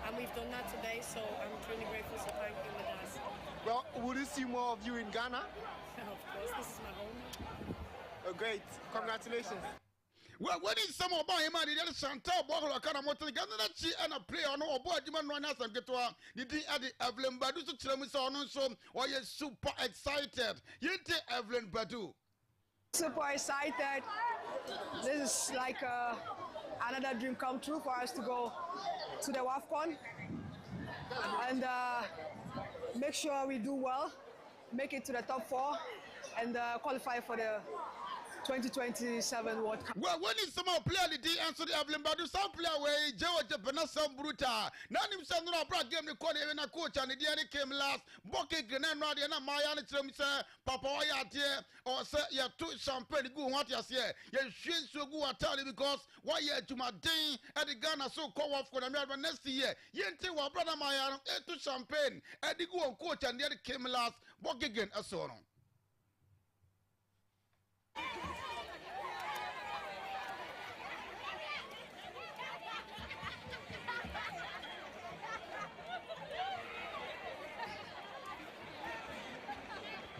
and we've done that today, so I'm truly grateful, so thank you with us. Well, would you see more of you in Ghana? Of course, this is my home. Oh, great. Congratulations. Well, when is some about him and the other Chantal Bogla Kanamoto, Ganachi and a player on or board, Diman Runas and Getua, the D at the Evelyn Badu to Tremuson, so why you super excited? You take Evelyn Badu. Super excited. This is like another dream come true for us to go to the WAFCON and make sure we do well, make it to the top 4, and qualify for the 2027 World Cup. Well, when is some player the D answer the Evelyn Badu, some player where Joe Japanese Bruta. None of them no brought game the corner when a coach and the DNA came last. Bokke Grenade and Maya and Tremisa, Papa Wayat or say you two champagne go what you say. You should so go at because why you to my day at the Ghana so call off for the American next year. Yente wa brother Maya to champagne and the go coach and the other came last. Bokke again a son.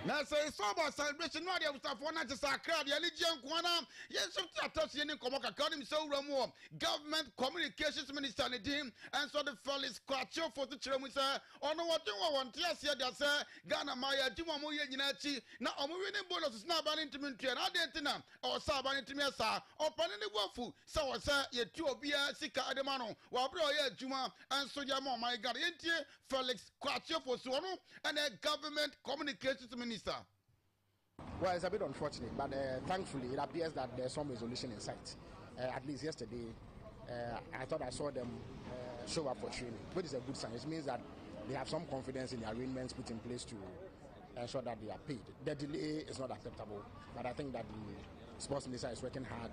Now say it's about celebration. No, there was a phone at the Sakra, the Allegian Kwana. Yes, I touch any Komoka Academy so Ramo, Government Communications Minister and him, and so the fellas scratch for the Chemusa. On what you want, yes, here, that's Ghana Maya, Timamu Yanachi. Now, I'm winning bonus is not an intimate and Argentina or Saban Intimesa or Panini Wafu. So I say, ye two beer, Sika Ademano, Wabro, Juma, and so Yamo, my God, Felix Quacho for Suono, and a Government Communications Minister. Well, it's a bit unfortunate, but thankfully it appears that there's some resolution in sight. At least yesterday, I thought I saw them show up for training, which is a good sign. It means that they have some confidence in the arrangements put in place to ensure that they are paid. The delay is not acceptable, but I think that the sports minister is working hard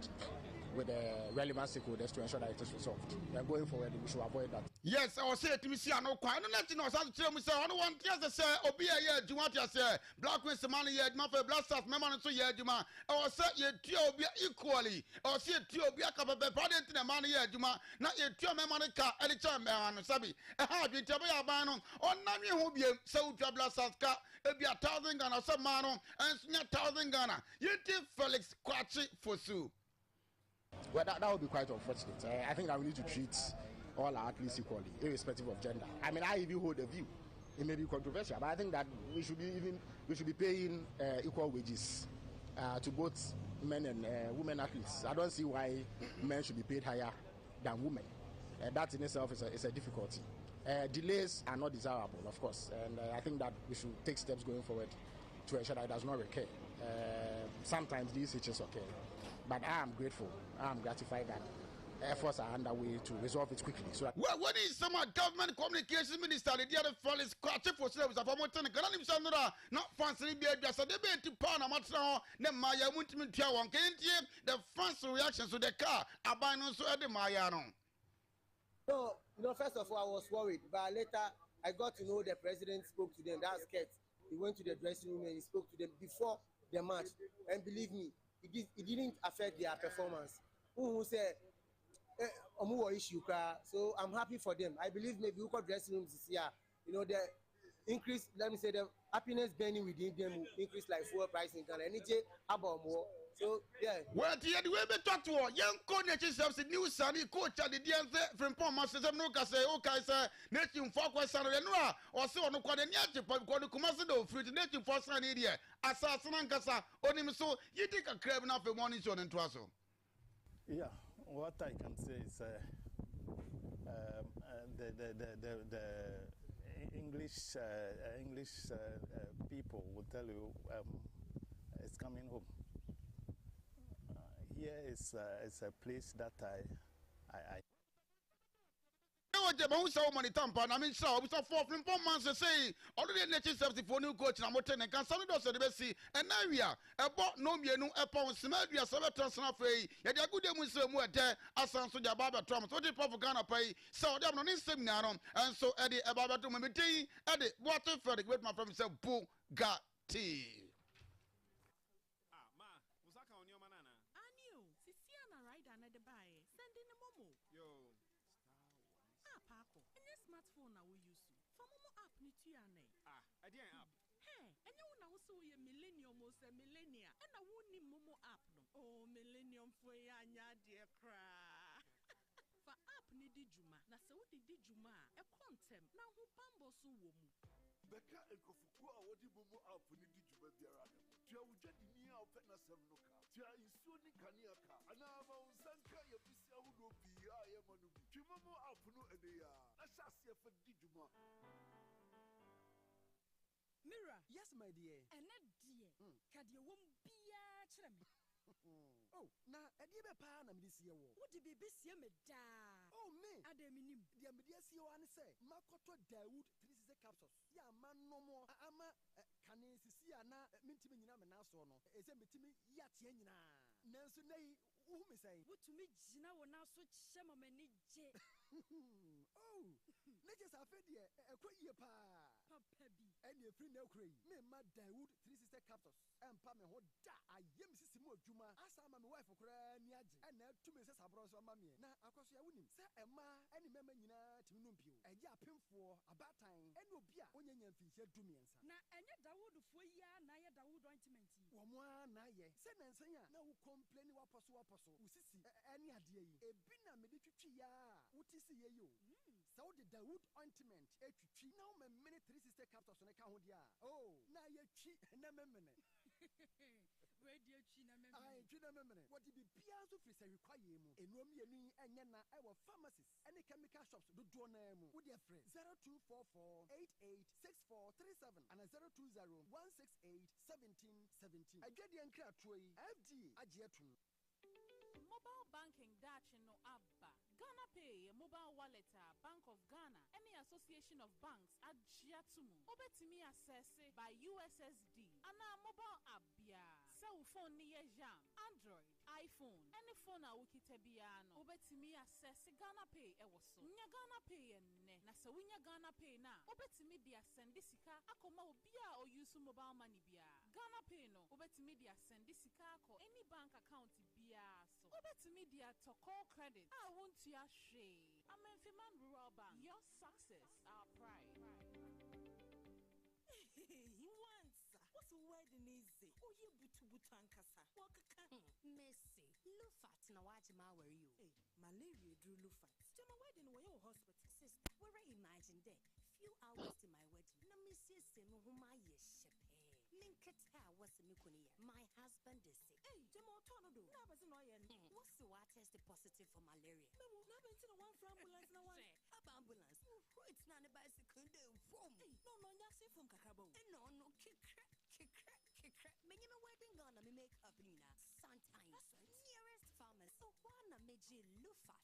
with the relevant stakeholders to ensure that it is resolved. Going forward, we should avoid that. Yes, I was saying to me, I know quite nothing. I was tell me, I don't want to say, Obia, yeah, you want to say, Black Queen's money, yeah, Mafia Blasters, Mamma, so yeah, Juma. I was saying, you Tio equally. I was saying, Tio Biaka, pardon to the money, yeah, Juma. Not your Tio Mamonica, any time, man, Sabi. I have been Tabia Bano, on Nami Hobia, so Blasters, it be 1,000 Ghana, some man, and 1,000 Ghana. You take Felix Quachi for Sue. Well, that would be quite unfortunate. I think that we need to treat all our athletes equally, irrespective of gender. I mean, I even hold a view. It may be controversial, but I think that we should be paying equal wages to both men and women athletes. I don't see why men should be paid higher than women. That in itself is a difficulty. Delays are not desirable, of course, and I think that we should take steps going forward to ensure that it does not recur. Sometimes these issues occur, but I am grateful. I am gratified that efforts are underway to resolve it quickly. So well, what is some Government Communications Minister, the other fellow scratch for service of a mountain, not fancy be a just a debate to Pana Matsa, then Maya Muntimin Tiawan, the first reaction to the car, Abano so at the Mayano. No, first of all, I was worried, but later I got to know the president spoke to them. That's Kate. He went to the dressing room and he spoke to them before the match. And believe me, it didn't affect their performance. Who said, issue, so I'm happy for them. I believe maybe we could dressing rooms this year. The increase, let me say, the happiness burning within them will increase like fuel price in Ghana. And it's about more. So, yeah. Well, the way we talk to young coach, the new sunny coach, and the DNC from Pomas, say, okay, sir, Nation Focus, or so on the Quadaniati, but go to Comasado, fruit, Nation for San Idia, Assassin Casa, on him so you take a crab enough for morning show and Twasso. Yeah, what I can say is the English people will tell you it's coming home. Here is a place that I so many tampon. I mean, so we saw 4 months say already nature service for new coach and mountain and can some of the best and now we are about no me no upon Smedia Sabat transfer. Yet a good Muslim were there ASANTE Baba Trump, so the Papa Ghana pay so them on this seminar and so Eddie Ababa to me Eddie water for the great my friend himself Bugatti. Smartphone now we use for Momo app ni tuane. Adeakyia app. Hey, and you now so ye millennium or millennia and I won't need Momo app no. Oh, millennium for anya dear cry. For app ni di juma. Na se wo di juma e kontem na ho pambo so wo mu. Beka enkofuku a wodi bomo app ni di juma biara ne. Tia wuje di ni a ofe na sem no ka. Tia insuo ni kania ka. Ana ma unsanka ya bisi ahudo bi a ye manu bi. Tia momo app no ene ya. Na shase fa di juma. Mira, yes my dear. Ene dear. Kadie wom bia kire me. Oh, na edi be pa na me sie wo. Wo di bibi sie me da. Oh me. Ade minim. Dia me dia sie wo an say, makoto Dawood 360 capsules. Ya manomo ama kane sisi ana mintimi nyina me na so no. Ese metimi ya tie nyina. Nanso nei wo me say. Wotumi gina wo na so kye mamani je. Oh, neje sa fe de ekoyie pa. Papa bi. Eni efri na ekure yi. Me ma Dawood 360 capsules. Empa me ho da. Ayem sisi mu adwuma. Asa ma me wife kura ni age. Ena tumi se sabro so ma me. Na akoso ya wonim. Se ema eni mema nyina timi no mpio. Eje apemfo abatan. Eni obi a onyanya mfinhia dumiensa. Na enye Dawood fo ya na ye Dawood ointment yi. Wo mo na ye. Se nansan a na wo complain waposo. Usisi eni ade yi. Ebi na me de twitwi ya. Wutisi ye yo. So the Dawood ointment etwitwi na wo memene 360 capsules ne ka ho dia. Oh, na ye twi na memene. Radio twi na memene. Ai twi na memene. What be bia so free say require mu. Enuom yenu enye na e wo pharmacies any chemical shops do do na mu. Wo dia free 0244886437 and 0201681717. Adwade enkra to yi. FD agye atum. Mobile banking dachi no abba. Ghana Pay, mobile wallet, Bank of Ghana, any association of banks at Jiatumu. Obetimi access by USSD. Ana mobile Abia. Cell phone near Jam, Android, iPhone, any phone a wikitebiano. Obetimi access Ghana Pay ewoso. Nya Ghana Pay ne. Na se winya Ghana Pay na. Obetimi dia sendisika akoma obia o use mobile money bia. Ghana Pay no. Obetimi dia sendisika ako any bank account bia so. Obetimi dia toko credit. I want to share. I'm a Fiman Rural Bank. Your success, our pride. He wants. What's the word in easy? Oh, you butankasa. Wakaka. Messi. Lufat na wajima were you? Hey, malaria drew Lufat. Jama wedding where your hospital. Sister, where I imagine there. Few hours to my wedding. Na Mrs. Senu whom I yeshepe. Linketa was Mikunia. My husband is sick. Hey, Jama Tonodo. Never seen what's the water tested positive for malaria? No, never seen one for ambulance now. Ambulance. It's not a bicycle. No, that's it from Kakabo. No, kick. Many wedding gonna me make up Nina. Sometimes nearest pharmacy. So one meji Lufat.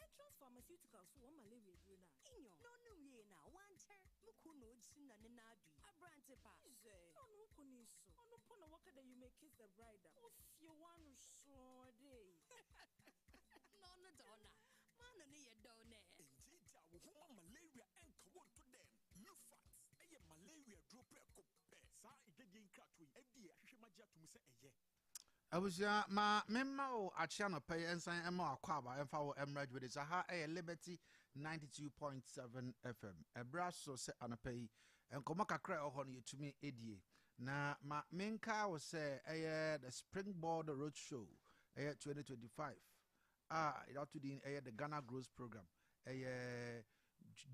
Entrance pharmaceuticals for one malaria drina. Inyo. No, na one ter. Mukuno china nenadu. A brand pa. No kuniso. No pona waka that you may kiss the bride. If you want to show day. No, donna. Man, near donne. Injita wuma malaria and kawon to them. Lufat. Eye malaria drop a cup. Sa igedi nkratwe. Edi ahwehwemagia to mu se eye. Abusia ma memma o achia no pay ensan ema akwa aba emfa wo emrage with this aha Liberty 92.7 FM. Ebra so se anapay enkomo kakra o ho no yetumi edie. Na ma menka wo se the Springboard Road Show 2025. It ought to be the Ghana Growth Program.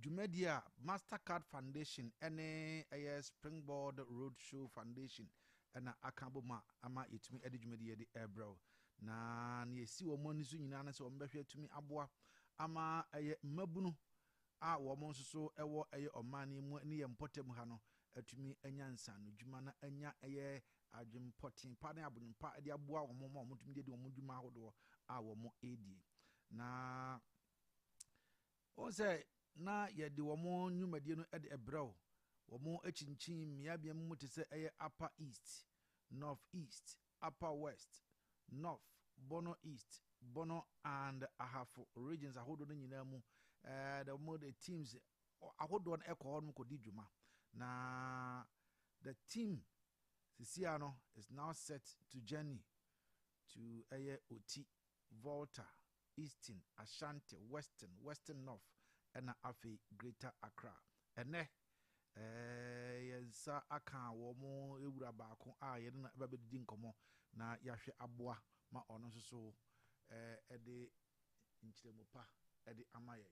Jumedia Mastercard Foundation any Springboard Road Show Foundation and akaboma ama itumi edi Jumedia di ebro na ye si wo moni so nyina na se wo mbehwe tumi aboa ama mabunu a wo mo so ewo omani mu ne ye mpotem ha no atumi anyansa no dwuma na anya adwempoten pa na abunimpa de aboa wo mo tumi de wo mo dwuma ahodo a wo mo edi na o say na ye de wo mo nwumadie no ede ebro wo mo achinchin miabia mu te se upper east, north east, upper west, north, bono east, bono and ahafo regions ahodo no nyina mu the teams ahodo no ekọ no kodi dwuma na the team Sisiano is now set to journey to Oti, Volta, Eastern, Ashanti, Western North, and Afi Greater Accra. And yensa aka wo mo ewura baako a ye na ba bedin komo na yahwe aboa ma ono so ede nchremopa ede amaye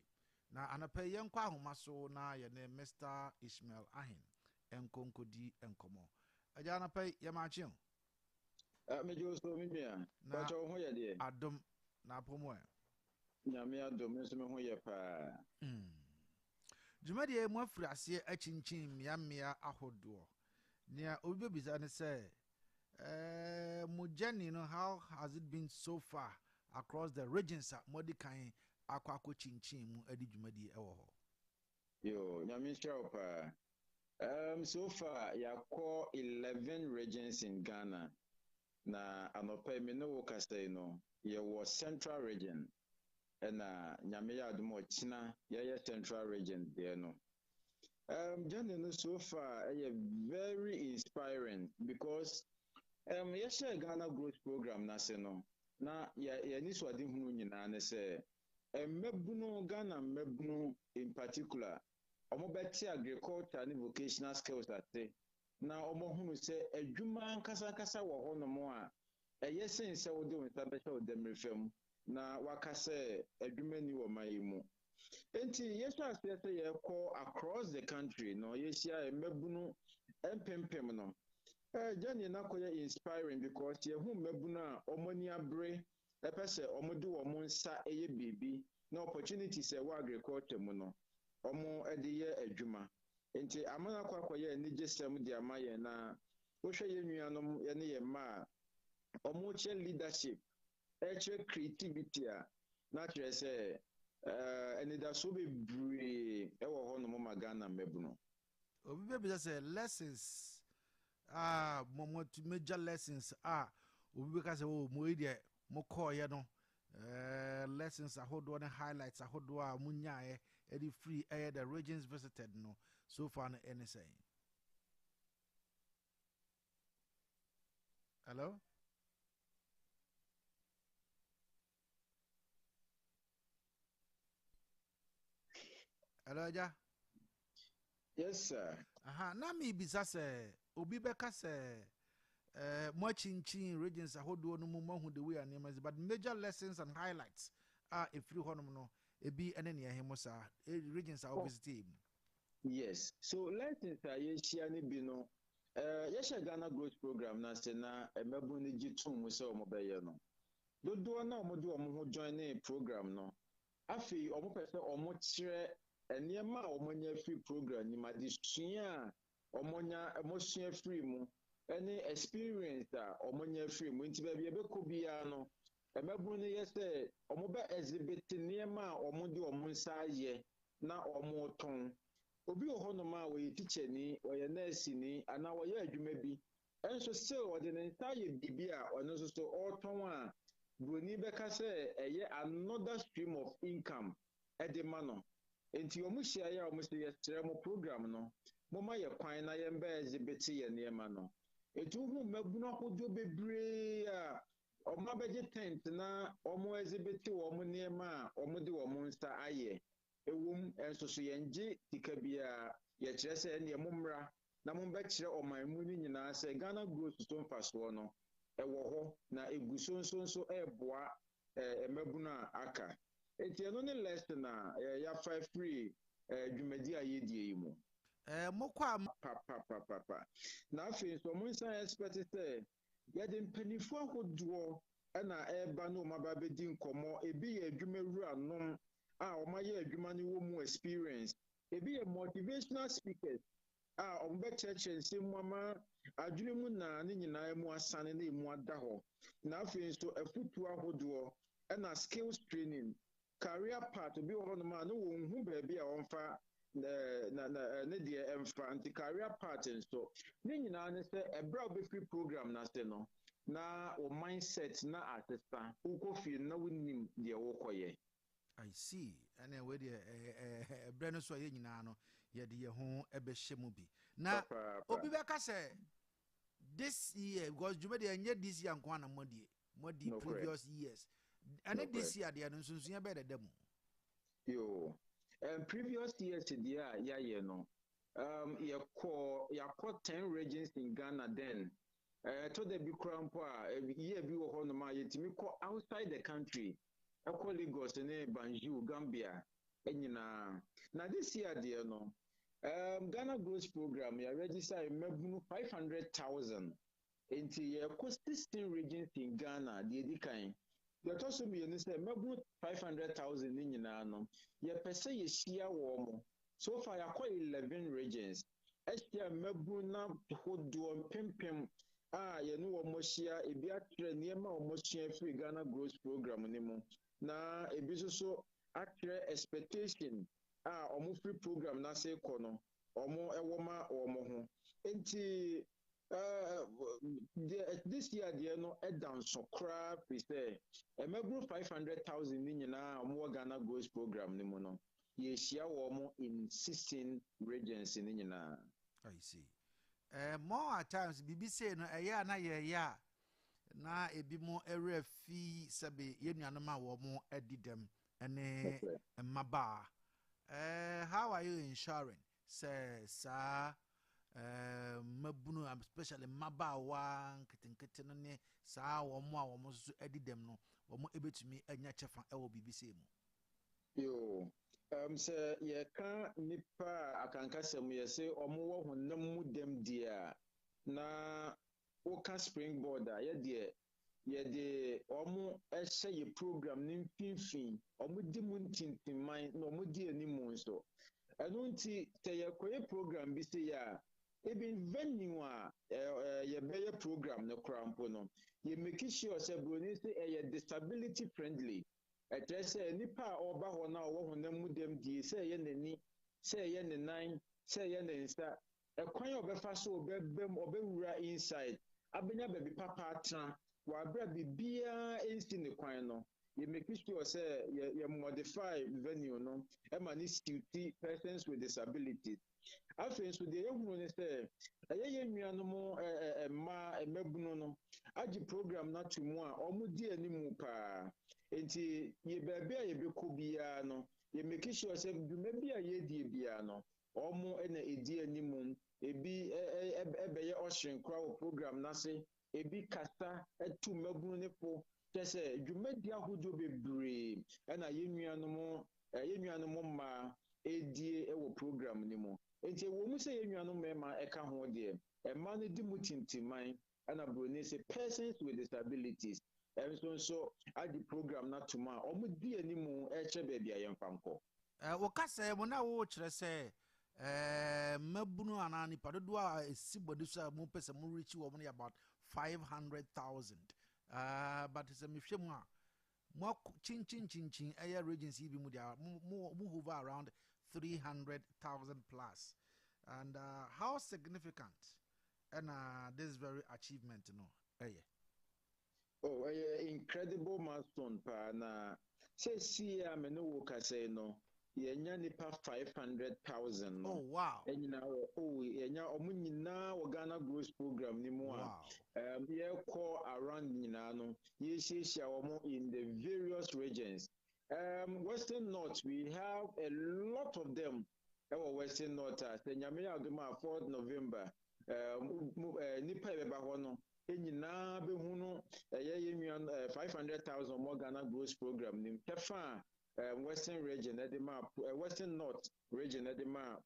na anapa yenkwa ahoma so na ye ne Mr. Ishmael Ahin enkonkodi enkomo aja anapa ye ma chi mejo so mi bia ba cho ho ye de adom na pomo nyame adom so me ho ye pa Jumadi mo afiri ase achinchin miamia ahodo nia obi bebiza ne say mo journey no how has it been so far across the regions modikan akwako chinchin mu adi jumadi e wo ho yo nyame shao pa so far yakọ 11 regions in Ghana na anopa mi no kasa no ye was central region na nyame ya adom china ye central region there no journey no so far very inspiring because ye share Ghana growth program na se no na ye ni so ade hunu nyina ne se mebunu Ghana mebunu in particular omo beti agriculture and vocational skills ate na omo hunu se adwuma nkasa wo ho no mo a sen se wo de won be se wo dem refem na waka se adwuma ni wo mai mu enti yesu ase se ye call across the country no yesia mebunu empempem no journey na koye inspiring because ye hu mebunu a omo ni abre epese omo de wo mo nsa eye bibi na opportunities e wo agriculture mu no omo ede ye adwuma enti amana kwakoye ni jesem de amaye na wo hwe ye nuanom ye ne ye ma omo che leadership che creativity a na kire se eni da so be bri e wo ho no mo magana mebuno obi be say lessons mo major lessons obi be ka say mo ide mo call ye no lessons ahodo and highlights ahodo a munyae edi free the regions visited no so far anything. Hello? Hello, ja? Yes, sir. Na mi bisa se obi beka se more chin regions ahodo no mu mahu the way and but major lessons and highlights if free honum no ebi ene ne hemosa regions are visited. Yes. So lessons are ye share ni bi no yesha Ghana growth program na se na emebu ni gitum mu se omo beye no dodo na omo de omo ho join na program no afi omo pese omo kire enema omo nya free program ni ma disua omo nya omo sua free mu any experience omo nya free mu nti ba bi ebeko bia no emebu ni yese omo be exhibit niema omo de omo nsa ye na omo ton obi ohono ma we teacher ni we nurse ni ana we adwuma bi enso still we de nta ye bibia ono so oton a broni beka se eye another stream of income edema no enti omu hia ya omu se yesere mo program no mo ma ye kwan na ye mba exhibit ye niema no etu hu mabuno ahodo bebre a omu abeje tent na omu exhibit wo mu niema a omu de wo mu nsta aye ewum enso so yenje tika bia ye kire se ene mumra na mumba kire oman mu ni nyina se Ghana growth so mfaso no ewo ho na egusonso eboa emabuna aka enti eno ne lesson na ya 5 free dwumadi ayedie yi mu mokwa pa na afi so mo nsan expect say ya de mpanifo ahodo na eba no maba bedi nkomo ebi ye adwumaru anom omaye adwuma ni wo mu experience ebi ye motivational speakers ombe church nsem mama adwene mu na ne nyina mu asane na emu ada ho na afi so afutu ahodo na skills training career path obi ho no ma no wo hu ba bia onfa na ne de emfa anti career path so ne nyina ne se ebra obefi program na se no na o mindset na atesta ukofi na wonim de wo koye. I see. And then with the brand so ye nyina no ye de ye ho ebehye bi. Na obi beka say this year because you made the this year nkwa na modi previous years. And this year they are nso ya be the demo. Yo. Previous years ya ye no. Ya 10 regions in Ghana then. to the big crampo year be wo no ma yetimi kɔ outside the country ɛkɔ Lagos ne Banjul Gambia enyina na this year there no Ghana Growth Program ya register mabunu 500,000 enti ye ko 16 regions in Ghana the edikan the toso me ni say mabunu 500,000 ni nyina no ye pese ye hia wo mo so far ya ko 11 regions ɛhyia mabunu na hodo pempem ye no wo mo hia ebi atre niema wo mo hia free Ghana Growth Program ni mo na ebi so atre expectation omo free program na say kono omo ewoma omo ho enti this year there no down so crap is there emegru 500,000 ni nyina omo Ghana Growth Program ni mo no ye hia wo mo in 16 regions ni nyina. I see. More at times BBC no eya na ye ya na ebi mo ere fi sebe ye nuanoma wo mo edidem ene maba. How are you ensuring say sa mabunu especially mabawa nketenkete no ne sa wo mo a wo mo so edidem no wo mo ebetumi anya chefa e wo BBC mu yo say ye kan nipa akankasem ye say omo wo honam mu dem dia na o ka springboard ye de omo ehye ye program ni mfimfin omo di mu ntintinman na omo di animu nso eno nti te ye koye program bi se ya even venue ye beye program no krampo no ye make sure say broni say ye disability friendly say nipa oba ho na wo honam mu dem die say ye nani say ye ne nan say ye ne nsa ekwan obefa so obebem obewura inside abenya baby papa atra wa bra bibia ensi ne kwan no ye make sure say ye modify venue no e ma ni suit persons with disabilities afen so de ehunu ne say ye nnuano mo emabunu no agi program na tumu a omudi animu pa enti ye baabi a ye beko bia no ye make sure say duma bia ye die bia no omo na edi animu ebi ebeye oshin kwa program na se ebi kasa etu mabunu ne po tese dwumadi ahodo bebre na ye nnuano mo ma edie ewo program ni mo enti wo mu se ye nnuano ma eka ho de ma no di mutintiman na broni se persons with disabilities so at the program na tuma omo di animu eche bebia ye mfanko wo kasa mo na wo kire se mabunu anani padodo a esibodi so mo pese mo reach wo mo about 500,000 but se me hwemu a mo chin aya regency bi mu dia mo hover around 300,000 plus and how significant and this very achievement incredible milestone pa na see me no wo kase no yenya nipa 500,000 no. Oh wow. Enyina yenya omunyina wo Ghana Growth Program ni mu a ye call around nyina no ye share omo in the various regions. Western North we have a lot of them. Our Western North nyame adoma 4th November nipa beba ho no enyina be hu no ye 500,000 more Ghana Growth Program ni tefa Western region Western North region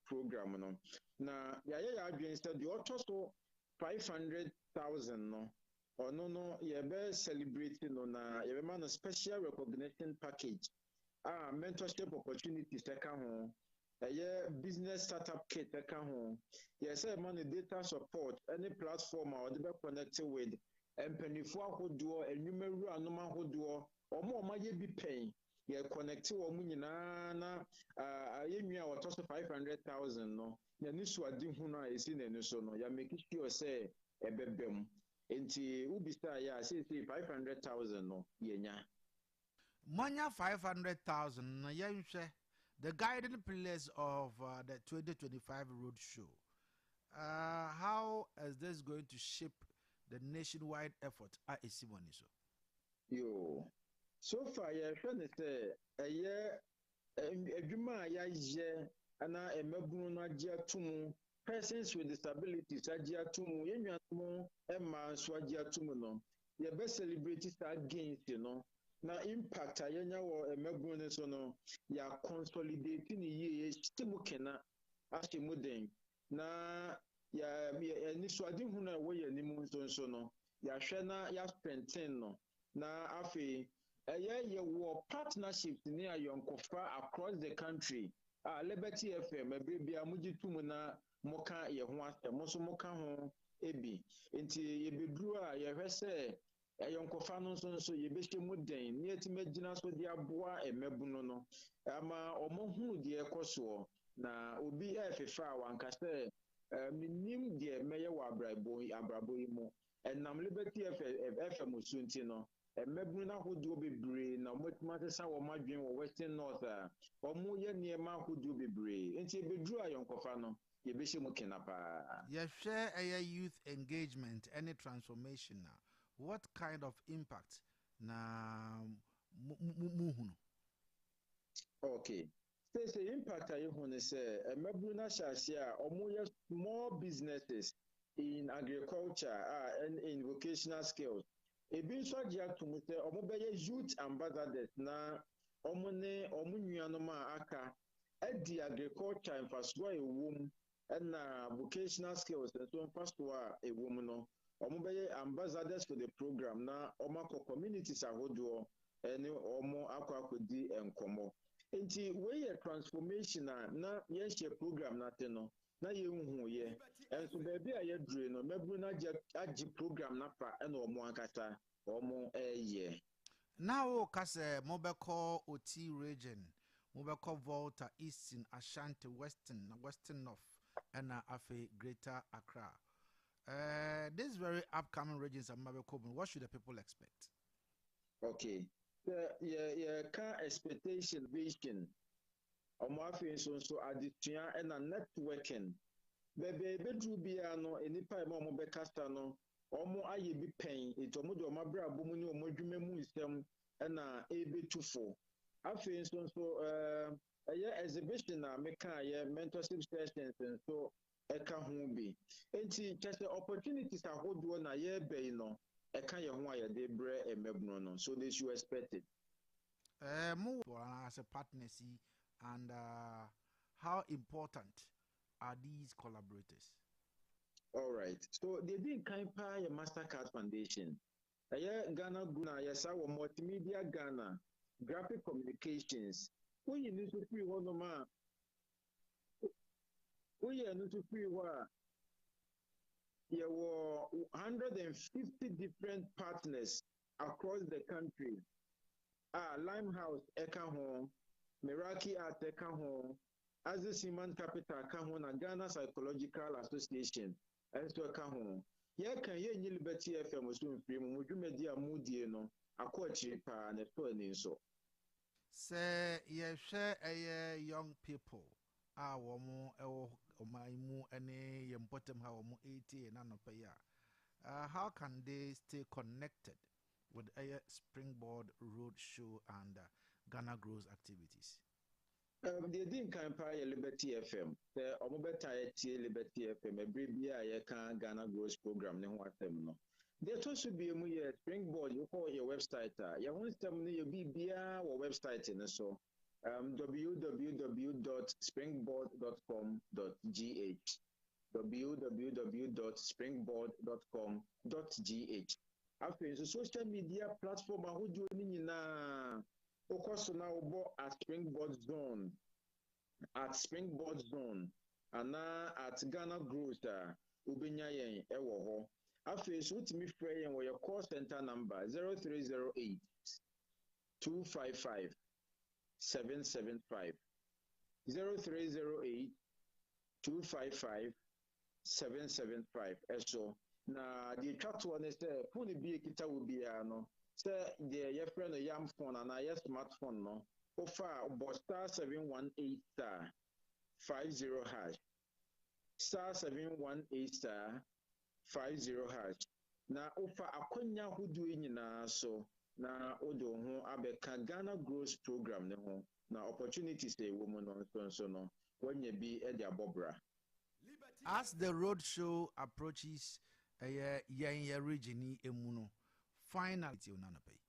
program no na ya adwen study so 500,000 no ono no ye be celebrate no na ye be man special recognition package mentorship opportunities ka ho business startup kit ka ho ye say man data support any platform or the connect with empanifo ahodo enwumeru anoma ahodo omo ye bi pen ye connect wo mu nyina na yenwia wo so 500,000 no ya nisu adi hu na esi na nisu no ya make sure say ebebem enti ubisa ya say 500,000 no yenya Manya 500,000 na yenhwe the guiding pillars of the 2025 road show. How is this going to shape the nationwide effort at Esimoniso? Yo, so far, yeah, say a year, a juma, ya, ana, a mabuna, jia tumu, persons with disabilities agye ato mu yɛn nuanom mmaa nso agye ato mu no yɛbɛ celebrate saa gains no na impact a yɛnya wɔ mmabunu no so no yɛ consolidate ne yie yɛhyɛ mu kena ahyɛ mu den na anisoadehu no a ɛwɔ yɛn anim nso no yɛahwɛ na yɛastrengthen no na afei yɛwɔ partnerships ne ayɔnkofa across the country Liberty FM ɛberɛ bia mogye to mu na moka yɛ ho asɛm mo nso moka ho bi nti yɛbɛduru a yɛhwɛ sɛ ayɔnkofa no nso yɛbɛhyɛ mu den ne yɛtumi agyina so de aboa mmabunu no ama ɔmo hunu deɛ ɛkɔ soɔ na obi ɛfefa a wanka sɛ menim deɛ mɛyɛ wɔ abrabɔ yi mu ɛnam Liberty FM so nti no mmabunu no ahodoɔ bebree na ɔmotumi asesa wɔn adwene wɔ Western North a ɔmo yɛ nneɛma ahodoɔ bebree nti yɛbɛduru ayɔnkofa no yɛbɛhyɛ mu kena paa. Yɛhwɛ ɛyɛ youth engagement any transformation na what kind of impact na muhunu? Okay. Say impact a yɛhu ne sɛ mmabunu no ahyɛ ase a ɔmo yɛ small businesses in agriculture and in vocational skills. Ebi nso agye ato mu sɛ ɔmo bɛyɛ youth ambassadors na ɔmo ne ɔmo nuanom a aka adi agriculture mfasoɔ a ɛwɔ mu ɛna vocational skills nso mfasoɔ a ɛwɔ mu no ɔmo bɛyɛ ambassadors for the program na ɔmo akɔ communities ahodoɔ ɛne ɔmo akɔdi nkɔmmɔ nti wei yɛ transformation a na yɛhyɛ program n'ate no na yɛnhu yɛ nso baabi a yɛdure no mmabunu no agye program n'afa ɛna ɔmo ankasa ɔmo ɛyɛ. Na wo ka sɛ mobɛkɔ Oti region mobɛkɔ Volta, Eastern, Ashanti, Western North and Afe Greater Accra. This very upcoming regions of Mabekobun, what should the people expect? Okay. Can expectation vision. Omafe so addition and networking. Bebe bedru bia no enipa mo bekasta no omo aye bi pen it omo do mabra bomu ni omo dwuma mu isem na ebetufo. Afe so exhibition na meka ye mentorship sessions so eka ho bi. Enti just opportunities ahodo na ye be no eka ye ho aye de bre emebno no so they should expect it. As a partnership and how important are these collaborators? All right. So they did kind of Mastercard Foundation. Ghana Guna, yes, our multimedia Ghana, graphic communications. We need to free one of my. We need to free what? There were 150 different partners across the country. Limehouse Ekaho, Meraki Art Ekaho, Aziz Human Capital Ekaho, and Ghana Psychological Association. Enso Ekaho. Ye can ye Liberty FM was doing free, Mujumedia Moody no, a coach and a turning so. Say, ye share a young people. Omaimu any important how 80 and how can they stay connected with a Springboard Roadshow and Ghana Grows activities? They didn't campaign Liberty FM. The Omobeta Liberty FM, a brief year Ghana Grows program. There should be a Springboard. You call your website. You want to your BBA or website in so www.springboard.com.gh www.springboard.com.gh After the social media platform who do na focus now at Springboard Zone and at Ghana Grows Ubenya yen ewo ho after so timi frɛ yen your call center number 0308 255 775 0308 255 775 eso na the chat one is there phone bi ekita wo bia no say the your friend yam phone and your smartphone no offer star 718 star 50 hash star 718 star 50 hash na offer akonya hudu nyina so na odo ho abeka Ghana Grows program ne ho na opportunities e wo mu no so no wanya bi e dia bobra. as the road show approaches your region emuno final pay.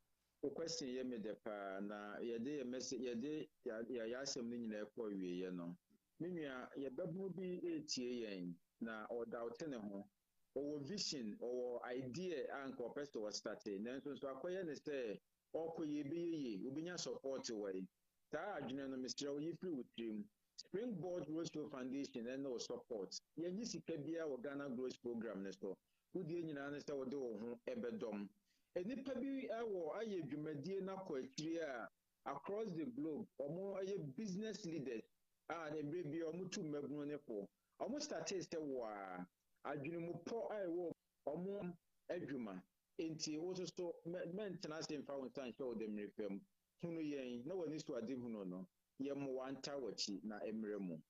The question ye me de pa na ye de message ye de ya asem ni nyina ekọ wie ye no. Menua ye bebu bi etie yen na o doubt ne ho. O vision or idea anko person was starting. Nanso so akoye ne say okoye bi ye obinya support way. Ta adwene no Mr. Oyifri wutrim. Springboard Growth Foundation and no support. Ye nyi sika bia o Ghana Growth Program ne so. Wudi nyina ne say wo de wo ho ebedom. Enipa bi awo aye dwumadie na kwa akiri a across the globe omo aye business leaders na brebi omo tu magunu ne po omo started say wa adwunumupo ayewo omo adwuma enti wo so mentena se mfa won san show dem refem hunu yen na wani so ade hunu no ye mo wanta wachi na emremu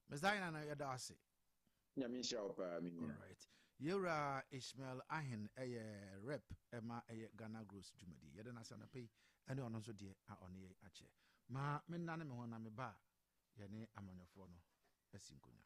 mezaina na yada ase nyame nhyira opa me all right. Yura Ishmael Ahin rep Emma Ghana Gross Jumadi. Yadana sana pay any on so dear on ye ache. Ma menane me wana me ba yane amanyofono esinkunya.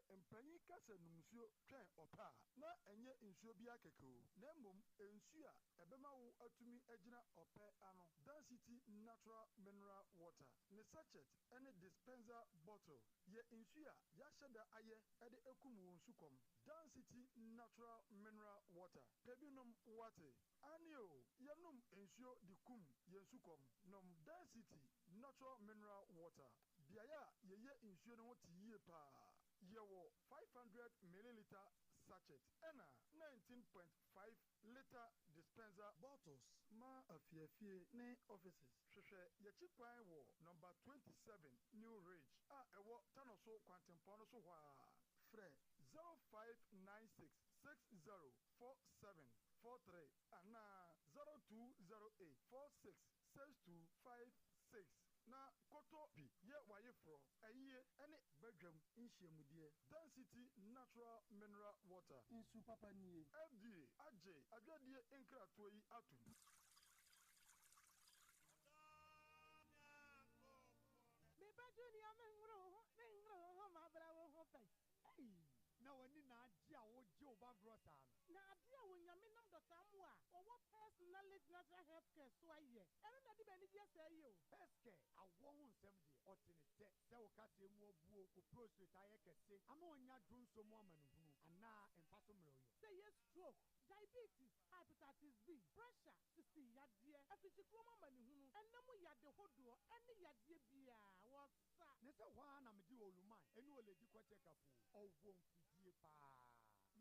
Mpanyi kasa numsio twen opa na enye nsuo bia kekeo na mom ensu a ebema wo atumi agina ope ano density natural mineral water ne sachet ene dispenser bottle ye nsu a ya sheda aye ede ekum wo nsukom density natural mineral water pebinom water anio yenum ensuo dikum ye nsukom nom density natural mineral water biaya ye nsuo no tiye pa yewo 500 milliliter sachet ena 19.5 liter dispenser bottles ma afiafie ne offices hwehwe ye chipan wo number 27 new ridge ewo tanoso kwantempo so hwa fre 0596604743 ana 0208466256 na koto bi ye waye fro aye ene badwam nhyiamudie density natural mineral water insu papa nie FDA aje adwadie enkrato yi atum me badwani amengro ho mabra wo ho pai na wani na adi a wo je oba grosa na adi a wonyame nam dota mu a owo personality natural health care so aye eno na di be ni je say yo healthcare awo hu nsem de otene te se wo ka te mu obuo ko prostate aye kese ama onya dronso mu amanuhunu ana empaso mroyo say yes stroke diabetes hepatitis B pressure sisi yadie afiti kroma amanuhunu enamu yade hodo ene yadie bia wo sa ne se wa na me di oluman eni ole di kwache kafu owo mfidie pa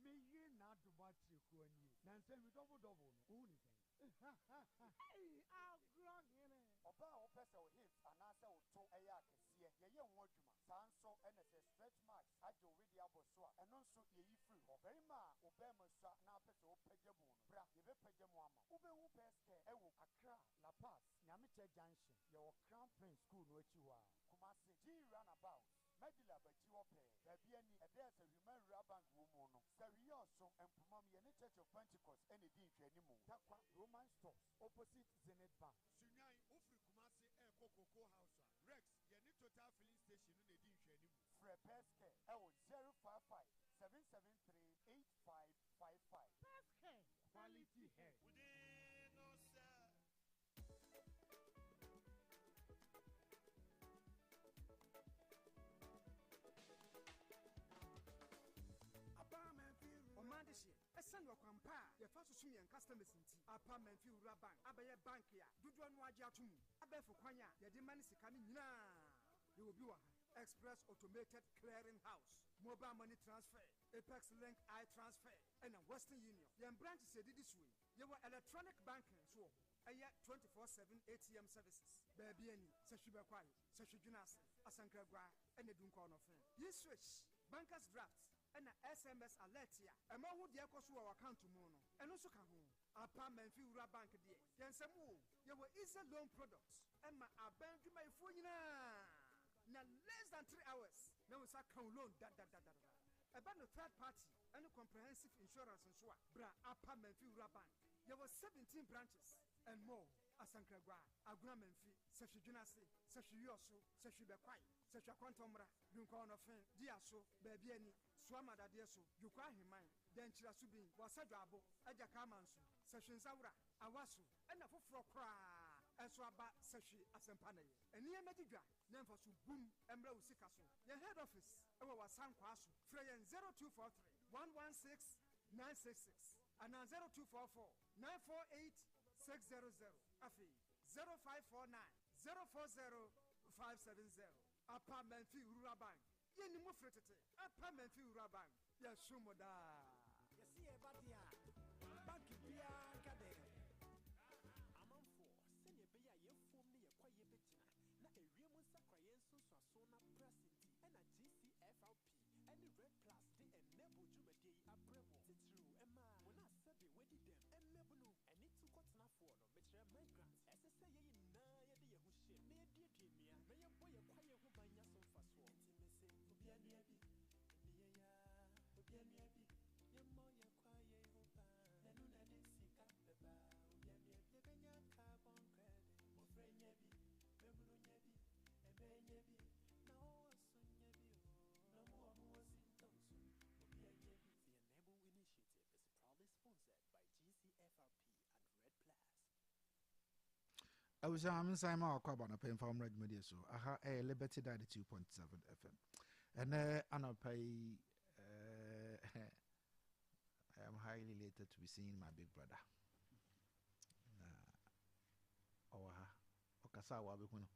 me ye na domatre ko ani na nse mi double no uni sen hey agro gene oba o pese o hips anase o to eya akese ye ye nwo adwuma sanso ene se stretch marks ajo we dia boso a eno nso ye yi free obere ma obema swa na pese o pagyamu no bra ye be pagyamu ama ube hu peske ewo Accra La Paz Nyamiche junction ye o Crown Prince school no achi wa Kumasi G runabout Medila bachi wope baby ani address a human bank womu no Sario so empumam ye ne Church of Pentecost ene di nhwanimu takwa Roman stores opposite Zenith Bank Sunyai ofri Kumasi KOTOKO house Rex ye ne total filling station no di nhwanimu Fre Peske ewo 055-773-8555 Peske quality hair no sir Esan wakwampa ye fa susu yen customers nti apa manfi ura bank abaye bank ya dudu anu age atumu abefu kwanya ye de mani sika ni nyina ye obi wa express automated clearing house mobile money transfer apex link transfer and western union ye branch se didi suwe ye wa electronic banking so eye 24/7 ATM services baby ani se hwebe kwai se hwedwunase asankragwa ene dunko no fe ye switch bankers draft and SMS alert ya ema hu de ekoso wa account mu no eno so ka ho apa manfi ura bank de yensemu ye wo easy loan products ema abandwuma ifo nyina na less than 3 hours na we sa kan loan da About no third party, any comprehensive insurance and so on. Bra Apa Menfi Bank. There were 17 branches and more. Asankagwa, Aguna Menfi, Seshi Junasi, Seshi Yosu, Seshi Bekwai, Seshi Quantumra, Dunkon of Diaso, Bebieni, Swamada Diaso, Yukwa Himai, then Chirasubi, Wasajabo, Ajakamansu, Seshi Zaura, Awasu, and a Fufrokra, Aswaba, Seshi Asempane, and near Mediga, Nemfosu Boom, Embro Sikasu, the head office, our San Kwasu, Freyan 0243 116 966, and 0244 948 600. Afi 0549 040 570. Apa Menfi Uraban. Yeni mufretete. Apa Menfi Uraban. Ya shumoda. Yesi ebadia. Banki bia kade. Amanfo sene beya ye fom ne ye kwaye betina. Na ewie mu sakra ye nso so na presenti. Ena GCFLP. Any red plus de enable jumede abrebo. Titru ema wona sebe wedi dem. Enable eni to kotna for no metre migrant. Ese say ye na ye de ye hu she. Na ye die mia. Na ye boy ye kwaye hu banya so faso. Ti me say obia nua bi. Eni ye ya obia nua bi. Ye mo ye kwaye hu ba. Enu na de sika beba. Obia nua bi ye benya carbon credit. Mo frenya bi. Memuru nya bi. Ebe nya bi. Na o so nya bi o. Na mo o mo sintonso. Obia nya bi. The Enable initiative is proudly sponsored by GCFRP and Red Plus. I was Simon Aquaba on a pen from Red Media, so I have a Liberty 92.7 FM. And I pay. I am highly elated to be seeing my big brother. Okasawa Bikuno.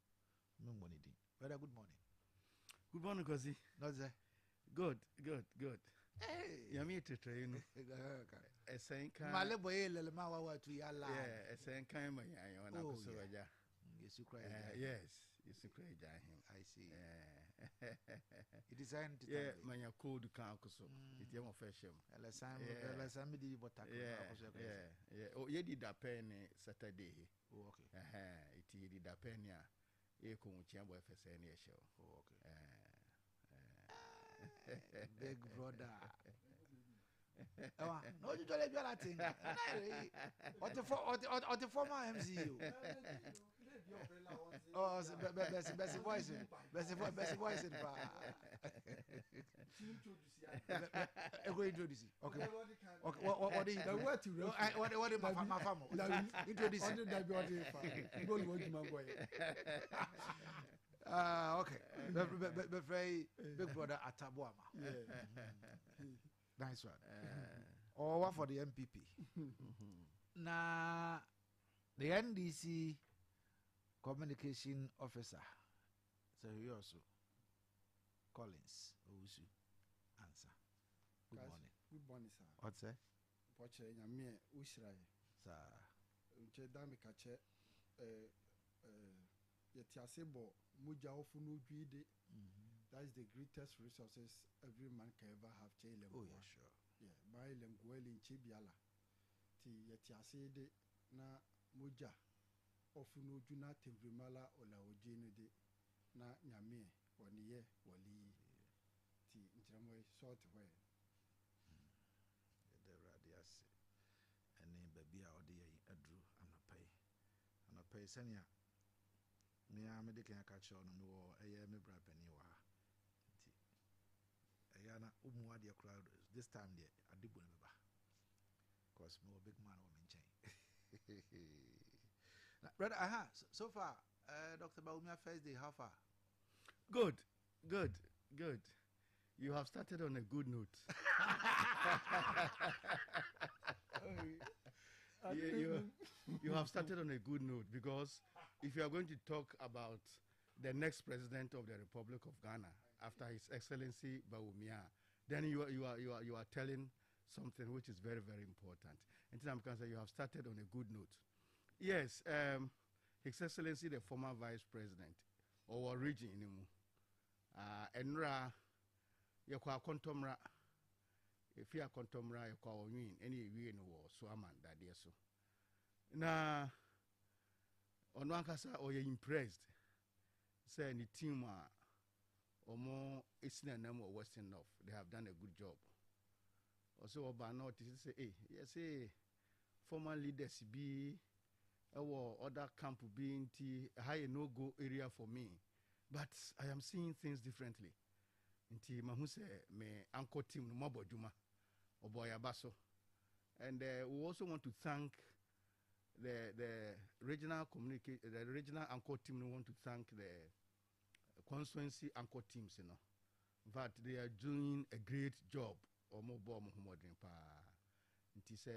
Very good morning. Good morning, Kosi. Not there. Good. Hey, you're me to train. A saying, Malaboy, Lelmawa to Yala. Yeah, a saying, kind of oh, yeah. Yes, you cry. Yes, you cry. I see. It is an my code council. It's your fashion. Yeah. Oh, you did a penny Saturday. Oh, okay. It did a penny. You come with your wife as any show. Oh, okay. Big brother. No, you don't have that thing. What the former MCU? Oh, best voice. Go introduce. Okay. What do you know? What is my family? Introduce. Okay. Very big brother Atabuama. Nice one. Or what for the MPP? Now, the NDC communication officer, so he also Collins Owusu answer. Good morning. Good morning, sir. What's that? Poche nyame ushrai. Sir. Unche dami kache yetiasebo muja ofunu juide. That is the greatest resources every man can ever have. Oh yeah, sure. Yeah, by Lenguel in Chibiala. Ti yetiasede na muja ofunu juna temvrimala ola ojene de na nyame waniye wali ti ntiramwe sort where. The radius and then baby or the adru and a pay senia. Me am making a catch on no a me brapeni wa. Ayana umwadi a crowd this time there I did remember. Cause more big man or chain. Brother, so far, Dr. Baumia first day, how far? Good. You have started on a good note. You have started on a good note because if you are going to talk about the next president of the Republic of Ghana after His Excellency Baumia, then you are telling something which is very, very important. And you have started on a good note. Yes, His Excellency the former Vice President or region Enra yakwa kontomra if ya kontomra yakwa onwin any we no wo so amanda de so na ono ankasa o ye impressed say ni team Omo Eastern and or Western North. They have done a good job. Also, Obano say, hey, yes, former leaders be our other camp being high no go area for me. But I am seeing things differently. Inti mahuse me anchor team no mabo juma oboya baso. And we also want to thank the regional anchor team. We want to thank the constituency anchor teams, you know. But they are doing a great job. Omo bo mo humodin pa. Inti se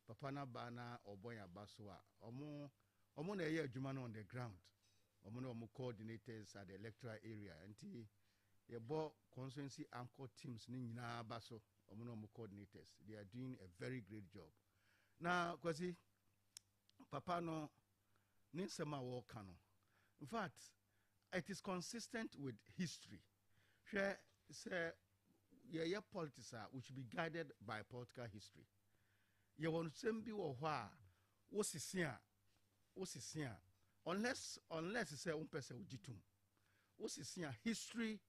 papa na bana oboya baso a omo na ye adwuma no on the ground. Omo no coordinators at the electoral area. Inti ye bo constituency anchor teams ni nyina baso. Omo no coordinators. They are doing a very great job. Now, kwasi papa no ninsema wo kano. In fact, it is consistent with history. Share say yeah politics we should be guided by political history. You want to be what's unless it's a person ujitum. What's history